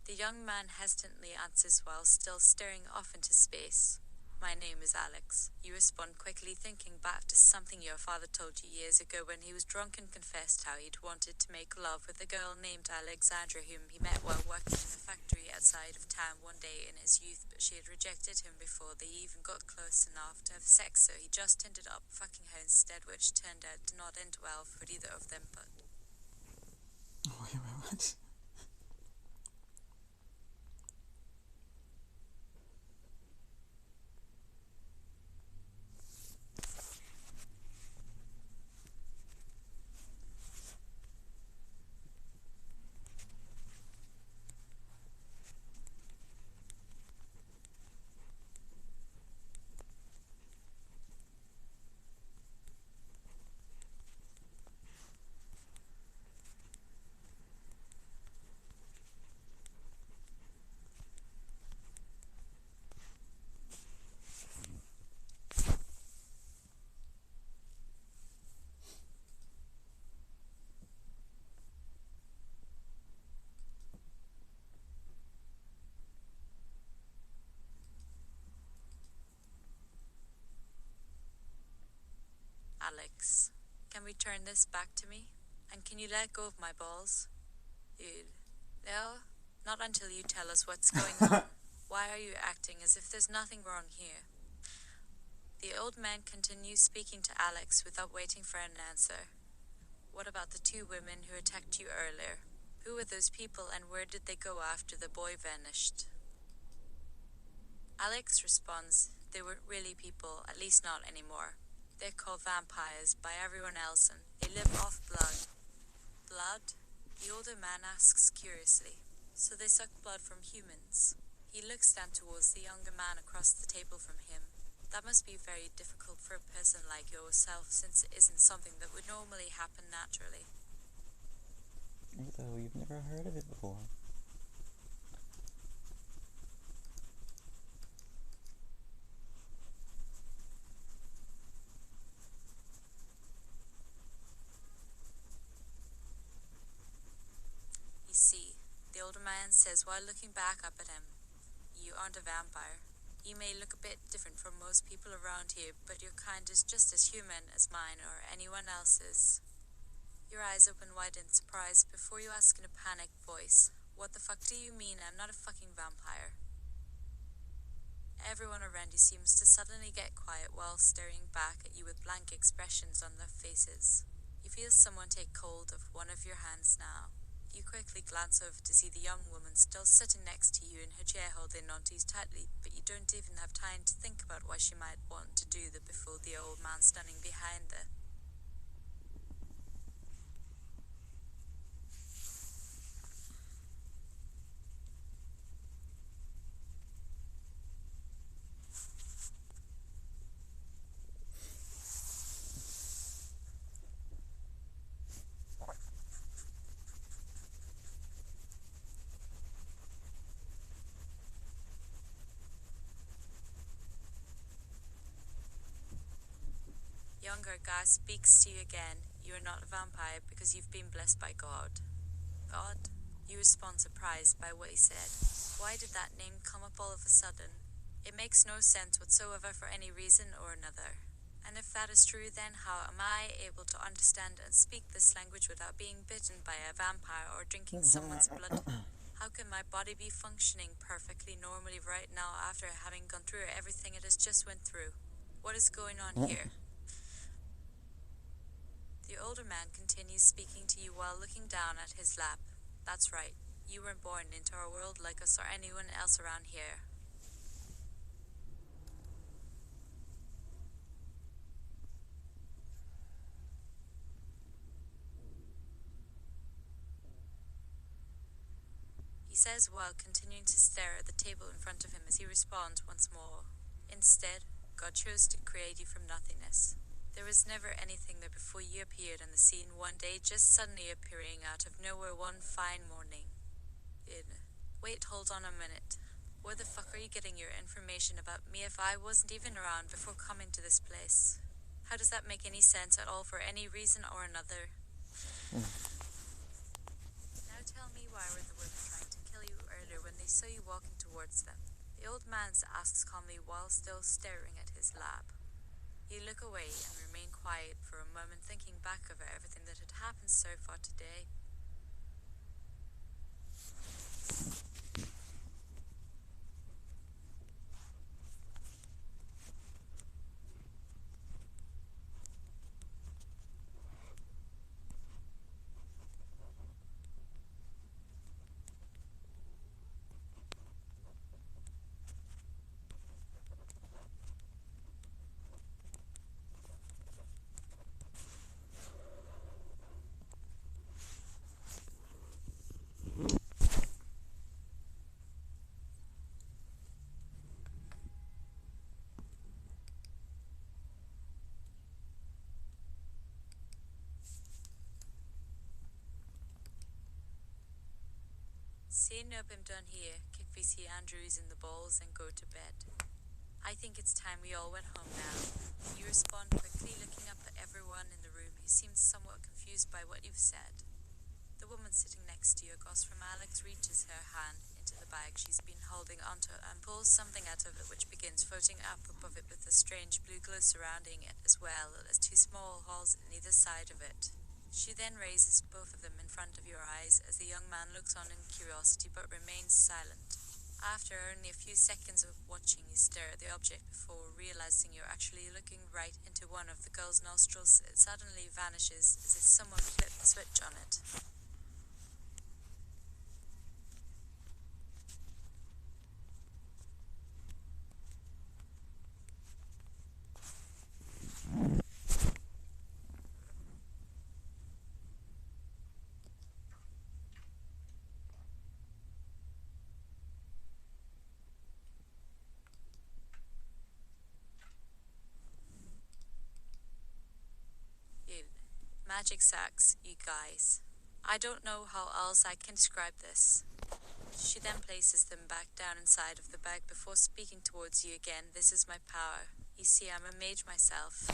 [SPEAKER 2] The young man hesitantly answers while still staring off into space. My name is Alex. You respond quickly, thinking back to something your father told you years ago when he was drunk and confessed how he'd wanted to make love with a girl named Alexandra whom he met while working in a factory outside of town one day in his youth, but she had rejected him before they even got close enough to have sex, so he just ended up fucking her instead, which turned out to not end well for either of them, but...
[SPEAKER 1] Wait, what?
[SPEAKER 2] Alex, can we turn this back to me? And can you let go of my balls? No, not until you tell us what's going on. Why are you acting as if there's nothing wrong here? The old man continues speaking to Alex without waiting for an answer. What about the two women who attacked you earlier? Who were those people and where did they go after the boy vanished? Alex responds, they weren't really people, at least not anymore. They're called vampires by everyone else and they live off blood. Blood? The older man asks curiously. So they suck blood from humans. He looks down towards the younger man across the table from him. That must be very difficult for a person like yourself since it isn't something that would normally happen naturally.
[SPEAKER 1] Though you've never heard of it before.
[SPEAKER 2] You see, the older man says while looking back up at him, you aren't a vampire. You may look a bit different from most people around here, but your kind is just as human as mine or anyone else's. Your eyes open wide in surprise before you ask in a panicked voice, what the fuck do you mean I'm not a fucking vampire? Everyone around you seems to suddenly get quiet while staring back at you with blank expressions on their faces. You feel someone take hold of one of your hands now. You quickly glance over to see the young woman still sitting next to you in her chair holding onto you tightly, but you don't even have time to think about why she might want to do that before the old man standing behind her. Younger guy speaks to you again. You are not a vampire because you've been blessed by God. God? You respond surprised by what he said. Why did that name come up all of a sudden? It makes no sense whatsoever for any reason or another. And if that is true, then how am I able to understand and speak this language without being bitten by a vampire or drinking someone's blood? How can my body be functioning perfectly normally right now after having gone through everything it has just went through? What is going on here? The older man continues speaking to you while looking down at his lap. That's right, you weren't born into our world like us or anyone else around here. He says while continuing to stare at the table in front of him as he responds once more. Instead, God chose to create you from nothingness. There was never anything there before you appeared on the scene one day, just suddenly appearing out of nowhere one fine morning. Wait, hold on a minute. Where the fuck are you getting your information about me if I wasn't even around before coming to this place? How does that make any sense at all for any reason or another? Now tell me, why were the women trying to kill you earlier when they saw you walking towards them? The old man asks calmly while still staring at his lap. You look away and remain quiet for a moment, thinking back over everything that had happened so far today. Seeing nope, I'm done here. Kick VC Andrews in the balls and go to bed. I think it's time we all went home now. You respond quickly, looking up at everyone in the room who seems somewhat confused by what you've said. The woman sitting next to you across from Alex reaches her hand into the bag she's been holding onto and pulls something out of it which begins floating up above it with a strange blue glow surrounding it, as well as two small holes on either side of it. She then raises both of them in front of your eyes as the young man looks on in curiosity but remains silent. After only a few seconds of watching you stare at the object before realizing you're actually looking right into one of the girl's nostrils, it suddenly vanishes as if someone flipped the switch on it. Magic sacks, you guys. I don't know how else I can describe this. She then places them back down inside of the bag before speaking towards you again. This is my power. You see, I'm a mage myself.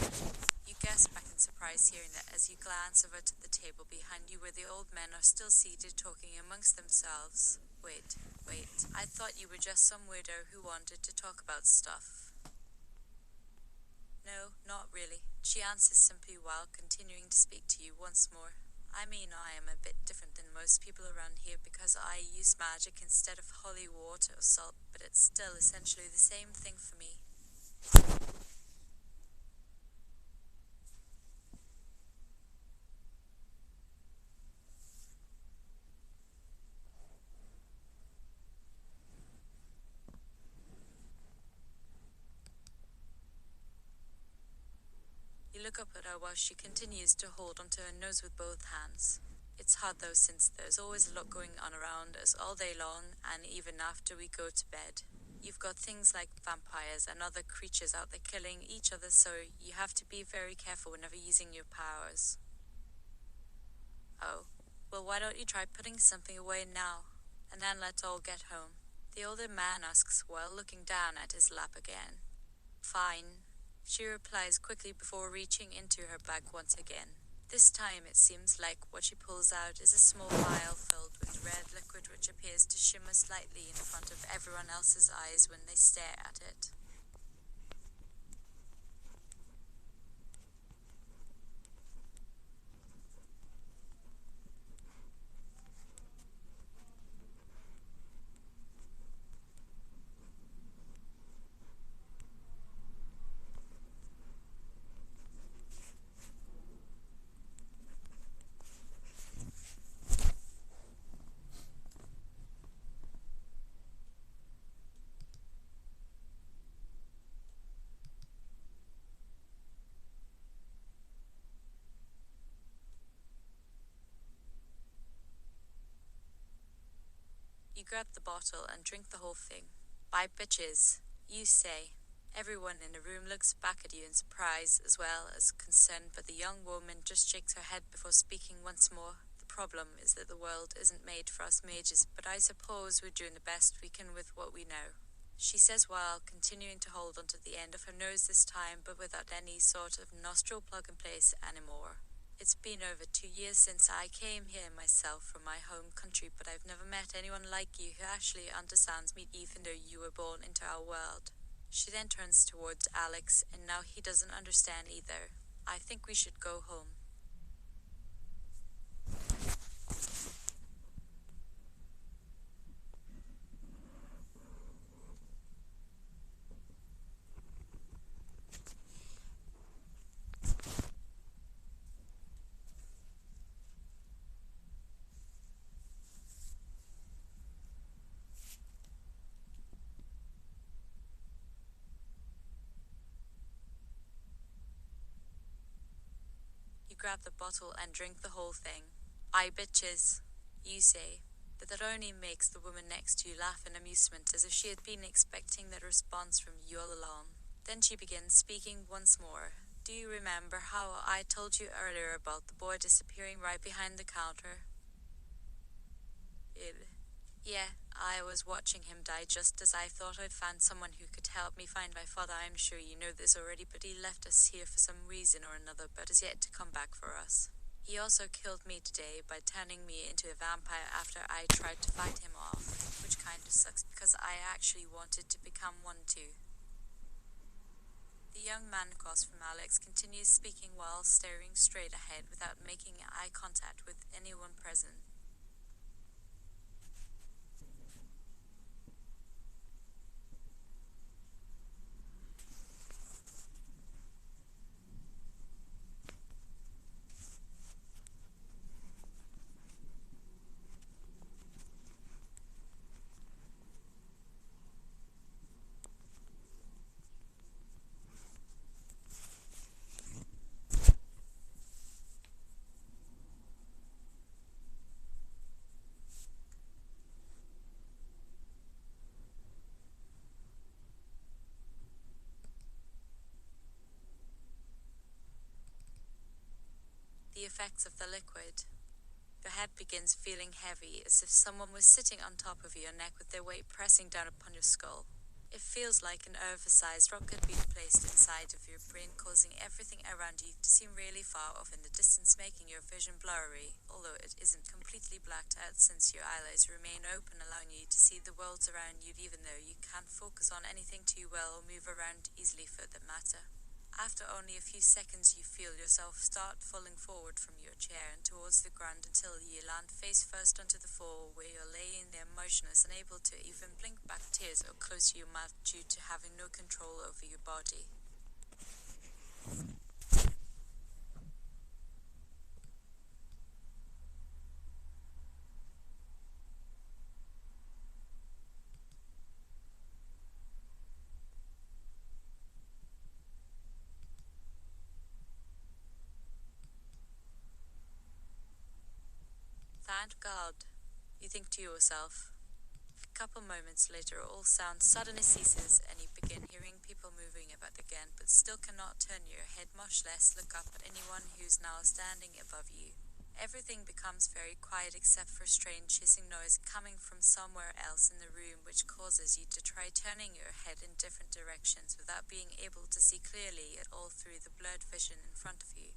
[SPEAKER 2] You gasp back in surprise hearing that as you glance over to the table behind you where the old men are still seated talking amongst themselves. Wait. I thought you were just some weirdo who wanted to talk about stuff. No, not really. She answers simply while continuing to speak to you once more. I mean, I am a bit different than most people around here because I use magic instead of holy water or salt, but it's still essentially the same thing for me. You look up at her while she continues to hold onto her nose with both hands. It's hard though, since there's always a lot going on around us all day long and even after we go to bed. You've got things like vampires and other creatures out there killing each other, so you have to be very careful whenever using your powers. Oh, well, why don't you try putting something away now, and then let's all get home. The older man asks while looking down at his lap again. Fine, she replies quickly before reaching into her bag once again. This time it seems like what she pulls out is a small vial filled with red liquid which appears to shimmer slightly in front of everyone else's eyes when they stare at it. You grab the bottle and drink the whole thing. Bye, bitches, you say. Everyone in the room looks back at you in surprise as well as concern, but the young woman just shakes her head before speaking once more. The problem is that the world isn't made for us mages, but I suppose we're doing the best we can with what we know. She says while continuing to hold onto the end of her nose this time, but without any sort of nostril plug in place anymore. It's been over 2 years since I came here myself from my home country, but I've never met anyone like you who actually understands me even though you were born into our world. She then turns towards Alex, and now he doesn't understand either. I think we should go home. You grab the bottle and drink the whole thing. "Aye, bitches," you say, but that only makes the woman next to you laugh in amusement, as if she had been expecting that response from you all along. Then she begins speaking once more. "Do you remember how I told you earlier about the boy disappearing right behind the counter?" Yeah, I was watching him die just as I thought I'd find someone who could help me find my father. I'm sure you know this already, but he left us here for some reason or another, but is yet to come back for us. He also killed me today by turning me into a vampire after I tried to fight him off, which kinda sucks because I actually wanted to become one too. The young man across from Alex continues speaking while staring straight ahead without making eye contact with anyone present. The effects of the liquid. Your head begins feeling heavy, as if someone was sitting on top of your neck with their weight pressing down upon your skull. It feels like an oversized rocket being placed inside of your brain, causing everything around you to seem really far off in the distance, making your vision blurry, although it isn't completely blacked out since your eyelids remain open, allowing you to see the worlds around you even though you can't focus on anything too well or move around easily for that matter. After only a few seconds, you feel yourself start falling forward from your chair and towards the ground until you land face first onto the floor, where you're laying there motionless, unable to even blink back tears or close your mouth due to having no control over your body. Thank God, you think to yourself. A couple moments later, all sound suddenly ceases, and you begin hearing people moving about again, but still cannot turn your head, much less look up at anyone who's now standing above you. Everything becomes very quiet except for strange hissing noise coming from somewhere else in the room, which causes you to try turning your head in different directions without being able to see clearly at all through the blurred vision in front of you.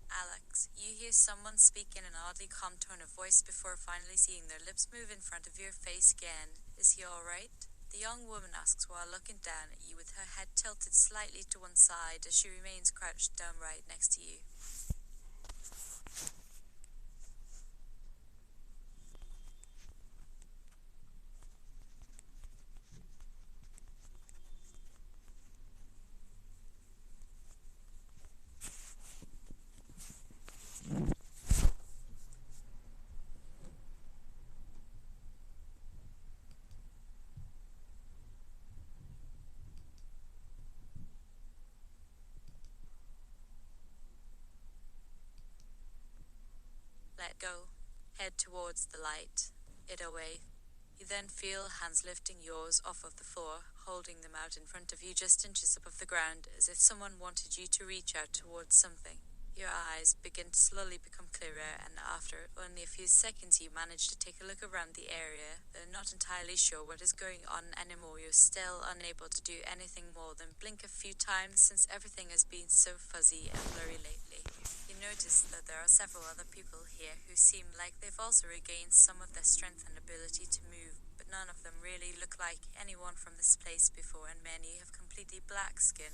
[SPEAKER 2] Alex, you hear someone speak in an oddly calm tone of voice before finally seeing their lips move in front of your face again. "Is he alright?" The young woman asks while looking down at you with her head tilted slightly to one side as she remains crouched down right next to you. Let go. Head towards the light. It away. You then feel hands lifting yours off of the floor, holding them out in front of you just inches above the ground, as if someone wanted you to reach out towards something. Your eyes begin to slowly become clearer, and after only a few seconds you manage to take a look around the area. Though not entirely sure what is going on anymore, you're still unable to do anything more than blink a few times since everything has been so fuzzy and blurry lately. noticed that there are several other people here who seem like they've also regained some of their strength and ability to move, but none of them really look like anyone from this place before, and many have completely black skin.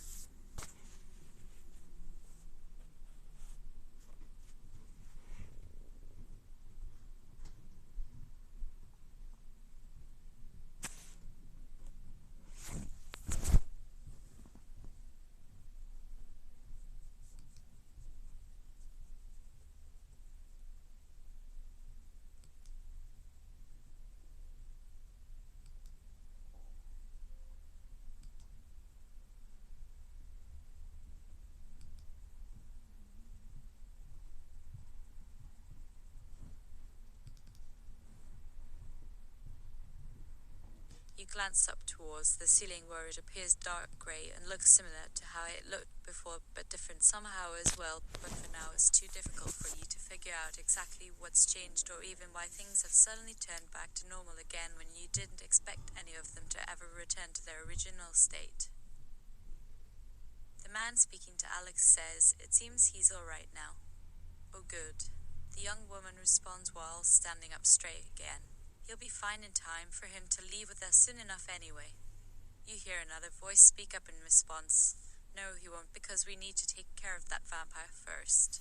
[SPEAKER 2] You glance up towards the ceiling where it appears dark grey and looks similar to how it looked before, but different somehow as well. But for now it's too difficult for you to figure out exactly what's changed or even why things have suddenly turned back to normal again when you didn't expect any of them to ever return to their original state. The man speaking to Alex says it seems he's alright now. Oh good. The young woman responds while standing up straight again. He'll be fine in time for him to leave with us soon enough anyway. You hear another voice speak up in response. No, he won't, because we need to take care of that vampire first.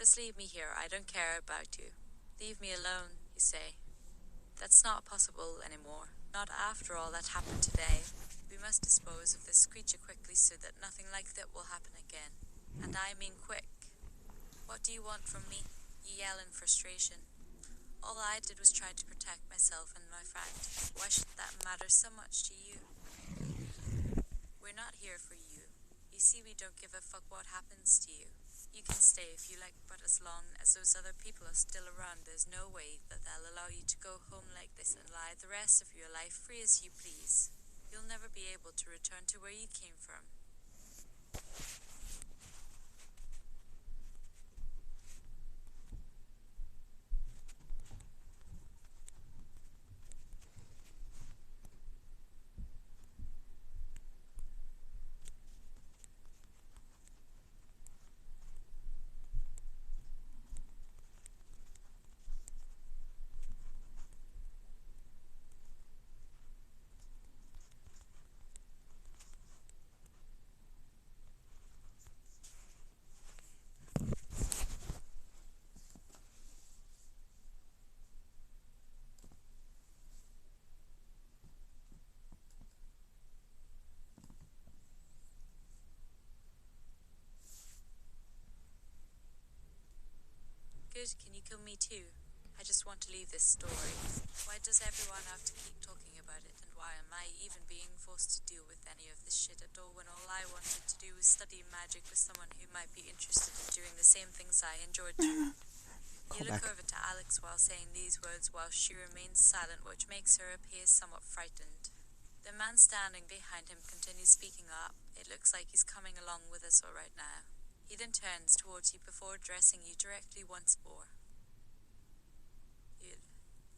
[SPEAKER 2] Just leave me here, I don't care about you. Leave me alone, you say. That's not possible anymore. Not after all that happened today. We must dispose of this creature quickly so that nothing like that will happen again. And I mean quick. What do you want from me? You yell in frustration. All I did was try to protect myself and my friend. Why should that matter so much to you? We're not here for you. You see, we don't give a fuck what happens to you. You can stay if you like, but as long as those other people are still around, there's no way that they'll allow you to go home like this and lie the rest of your life free as you please. You'll never be able to return to where you came from. Good, can you kill me too? I just want to leave this story. Why does everyone have to keep talking about it, and why am I even being forced to deal with any of this shit at all when all I wanted to do was study magic with someone who might be interested in doing the same things I enjoyed doing? You look over to Alex while saying these words while she remains silent, which makes her appear somewhat frightened. The man standing behind him continues speaking up. It looks like he's coming along with us all right now. He then turns towards you before addressing you directly once more.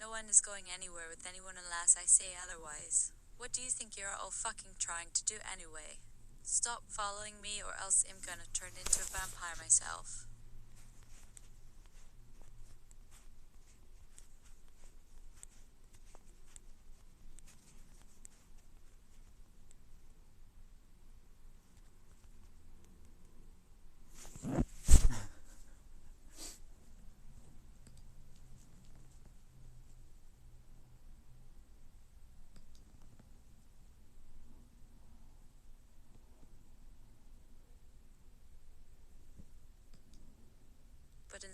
[SPEAKER 2] No one is going anywhere with anyone unless I say otherwise. What do you think you're all fucking trying to do anyway? Stop following me or else I'm gonna turn into a vampire myself.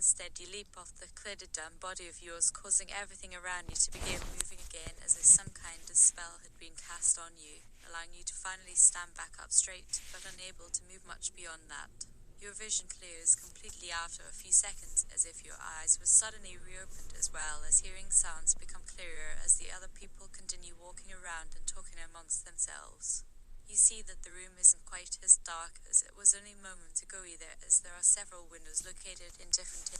[SPEAKER 2] instead you leap off the cladded down body of yours, causing everything around you to begin moving again as if some kind of spell had been cast on you, allowing you to finally stand back up straight, but unable to move much beyond that. Your vision clears completely after a few seconds, as if your eyes were suddenly reopened, as well as hearing sounds become clearer as the other people continue walking around and talking amongst themselves. You see that the room isn't quite as dark as it was only moments ago either, as there are several windows located in different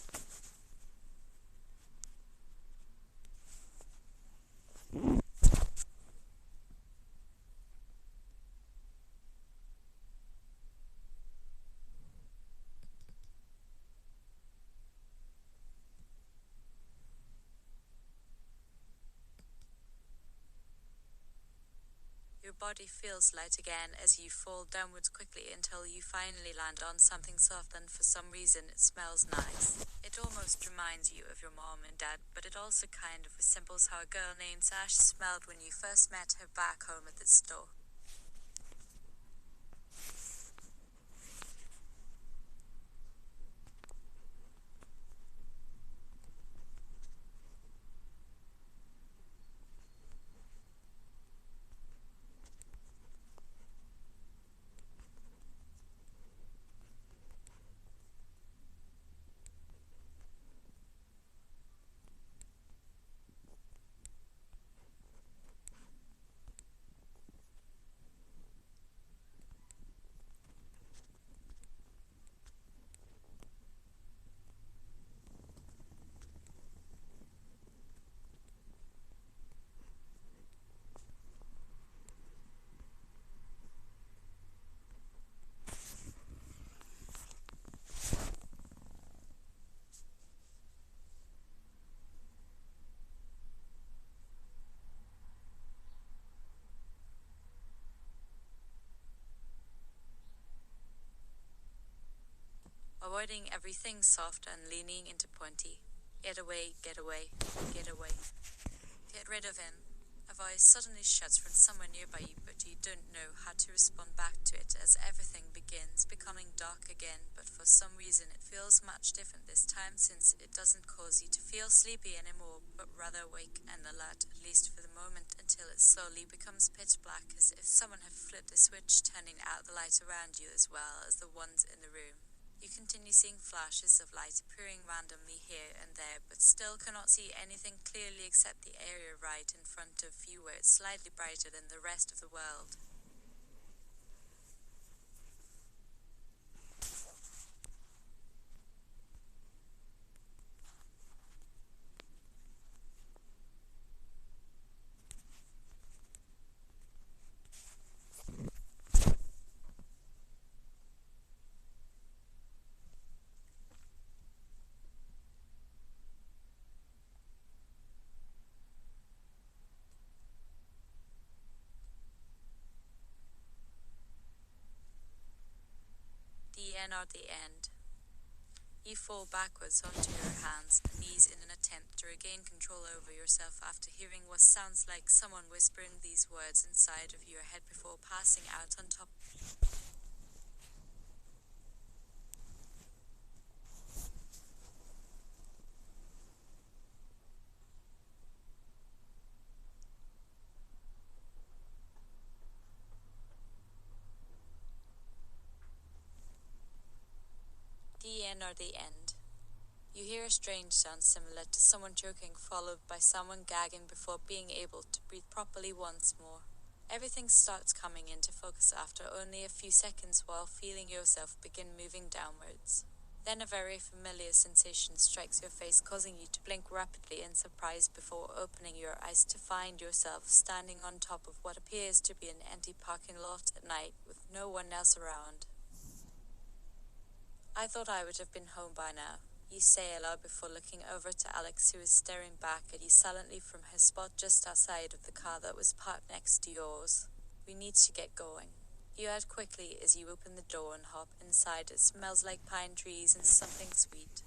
[SPEAKER 2] Your body feels light again as you fall downwards quickly until you finally land on something soft, and for some reason it smells nice. It almost reminds you of your mom and dad, but it also kind of resembles how a girl named Sash smelled when you first met her back home at the store. Avoiding everything soft and leaning into pointy. Get away, get away, get away. Get rid of him. A voice suddenly shouts from somewhere nearby you, but you don't know how to respond back to it as everything begins becoming dark again, but for some reason it feels much different this time, since it doesn't cause you to feel sleepy anymore, but rather awake and alert, at least for the moment, until it slowly becomes pitch black, as if someone had flipped a switch, turning out the lights around you as well as the ones in the room. You continue seeing flashes of light appearing randomly here and there, but still cannot see anything clearly except the area right in front of you, where it's slightly brighter than the rest of the world. The end. You fall backwards onto your hands and knees in an attempt to regain control over yourself after hearing what sounds like someone whispering these words inside of your head before passing out on top. The end. You hear a strange sound similar to someone choking, followed by someone gagging before being able to breathe properly once more. Everything starts coming into focus after only a few seconds, while feeling yourself begin moving downwards. Then a very familiar sensation strikes your face, causing you to blink rapidly in surprise before opening your eyes to find yourself standing on top of what appears to be an empty parking lot at night with no one else around. I thought I would have been home by now, you say aloud before looking over to Alex, who is staring back at you silently from her spot just outside of the car that was parked next to yours. We need to get going. You add quickly as you open the door and hop inside. It smells like pine trees and something sweet.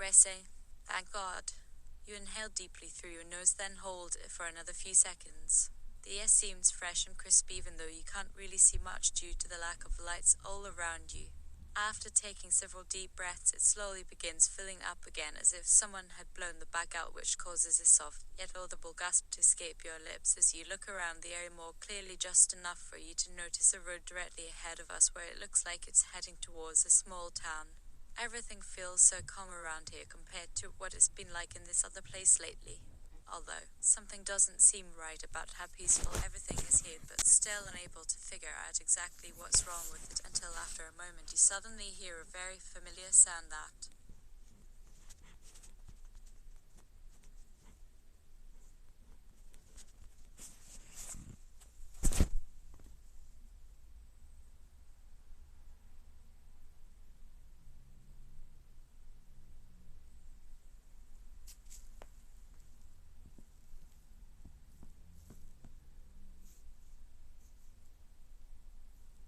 [SPEAKER 2] I say? Thank God. You inhale deeply through your nose, then hold it for another few seconds. The air seems fresh and crisp even though you can't really see much due to the lack of lights all around you. After taking several deep breaths, it slowly begins filling up again as if someone had blown the bag out, which causes a soft yet audible gasp to escape your lips as you look around the area more clearly, just enough for you to notice a road directly ahead of us where it looks like it's heading towards a small town. Everything feels so calm around here compared to what it's been like in this other place lately. Although, something doesn't seem right about how peaceful everything is here, but still unable to figure out exactly what's wrong with it until after a moment you suddenly hear a very familiar sound that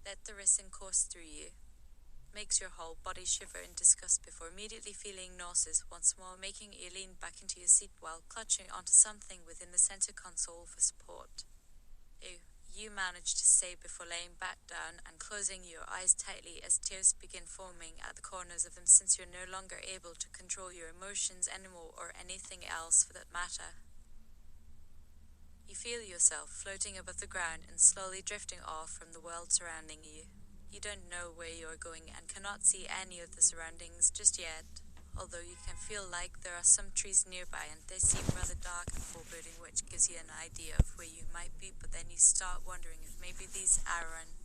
[SPEAKER 2] let the racing course through you. Makes your whole body shiver in disgust before immediately feeling nauseous once more, making you lean back into your seat while clutching onto something within the center console for support. You manage to say before laying back down and closing your eyes tightly as tears begin forming at the corners of them, since you're no longer able to control your emotions anymore, or anything else for that matter. You feel yourself floating above the ground and slowly drifting off from the world surrounding you. You don't know where you are going and cannot see any of the surroundings just yet, although you can feel like there are some trees nearby and they seem rather dark and foreboding, which gives you an idea of where you might be, but then you start wondering if maybe these aren't.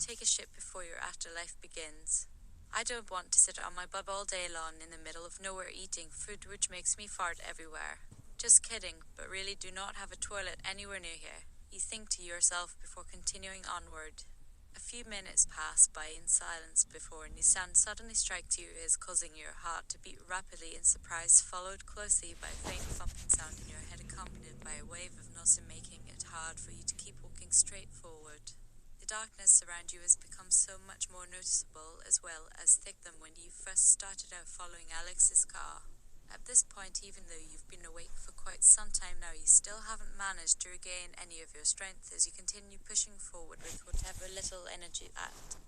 [SPEAKER 2] Take a shit before your afterlife begins. I don't want to sit on my bum all day long in the middle of nowhere eating food which makes me fart everywhere. Just kidding, but really do not have a toilet anywhere near here. You think to yourself before continuing onward. A few minutes pass by in silence before a new sound suddenly strikes your ears, causing your heart to beat rapidly in surprise, followed closely by a faint thumping sound in your head accompanied by a wave of nausea, making it hard for you to keep walking straight forward. The darkness around you has become so much more noticeable as well as thick than when you first started out following Alex's car. At this point, even though you've been awake for quite some time now, you still haven't managed to regain any of your strength as you continue pushing forward with whatever little energy that.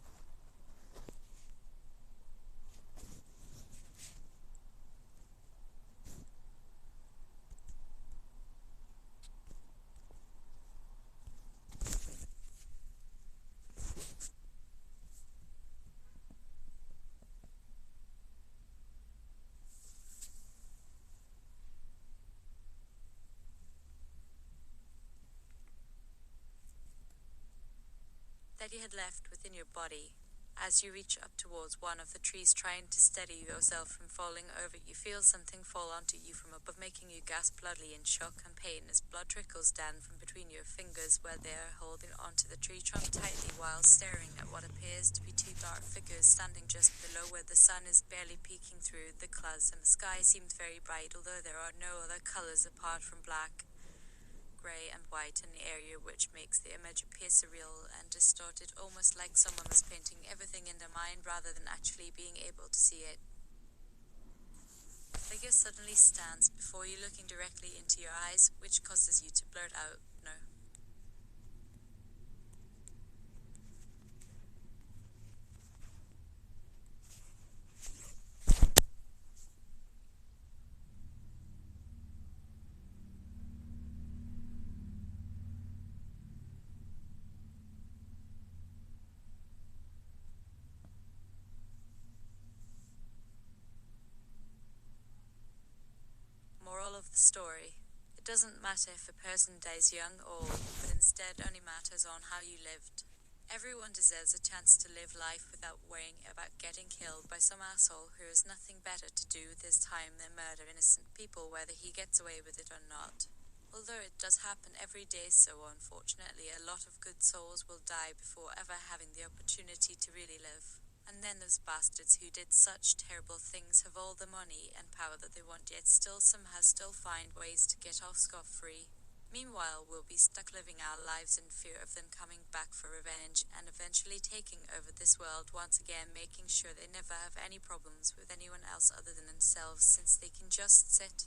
[SPEAKER 2] That you had left within your body. As you reach up towards one of the trees, trying to steady yourself from falling over, you feel something fall onto you from above, making you gasp bloodily in shock and pain as blood trickles down from between your fingers where they are holding onto the tree trunk tightly while staring at what appears to be two dark figures standing just below where the sun is barely peeking through the clouds and the sky seems very bright, although there are no other colors apart from black, grey and white in the area, which makes the image appear surreal and distorted, almost like someone was painting everything in their mind rather than actually being able to see it. A figure suddenly stands before you, looking directly into your eyes, which causes you to blurt out, "No." Moral of the story: it doesn't matter if a person dies young or old, but instead only matters on how you lived. Everyone deserves a chance to live life without worrying about getting killed by some asshole who has nothing better to do with his time than murder innocent people, whether he gets away with it or not. Although it does happen every day, so unfortunately a lot of good souls will die before ever having the opportunity to really live. And then those bastards who did such terrible things have all the money and power that they want, yet somehow find ways to get off scot-free. Meanwhile, we'll be stuck living our lives in fear of them coming back for revenge and eventually taking over this world once again, making sure they never have any problems with anyone else other than themselves, since they can just sit.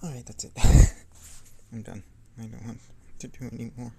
[SPEAKER 1] Alright, that's it. I'm done. I don't want to do any more.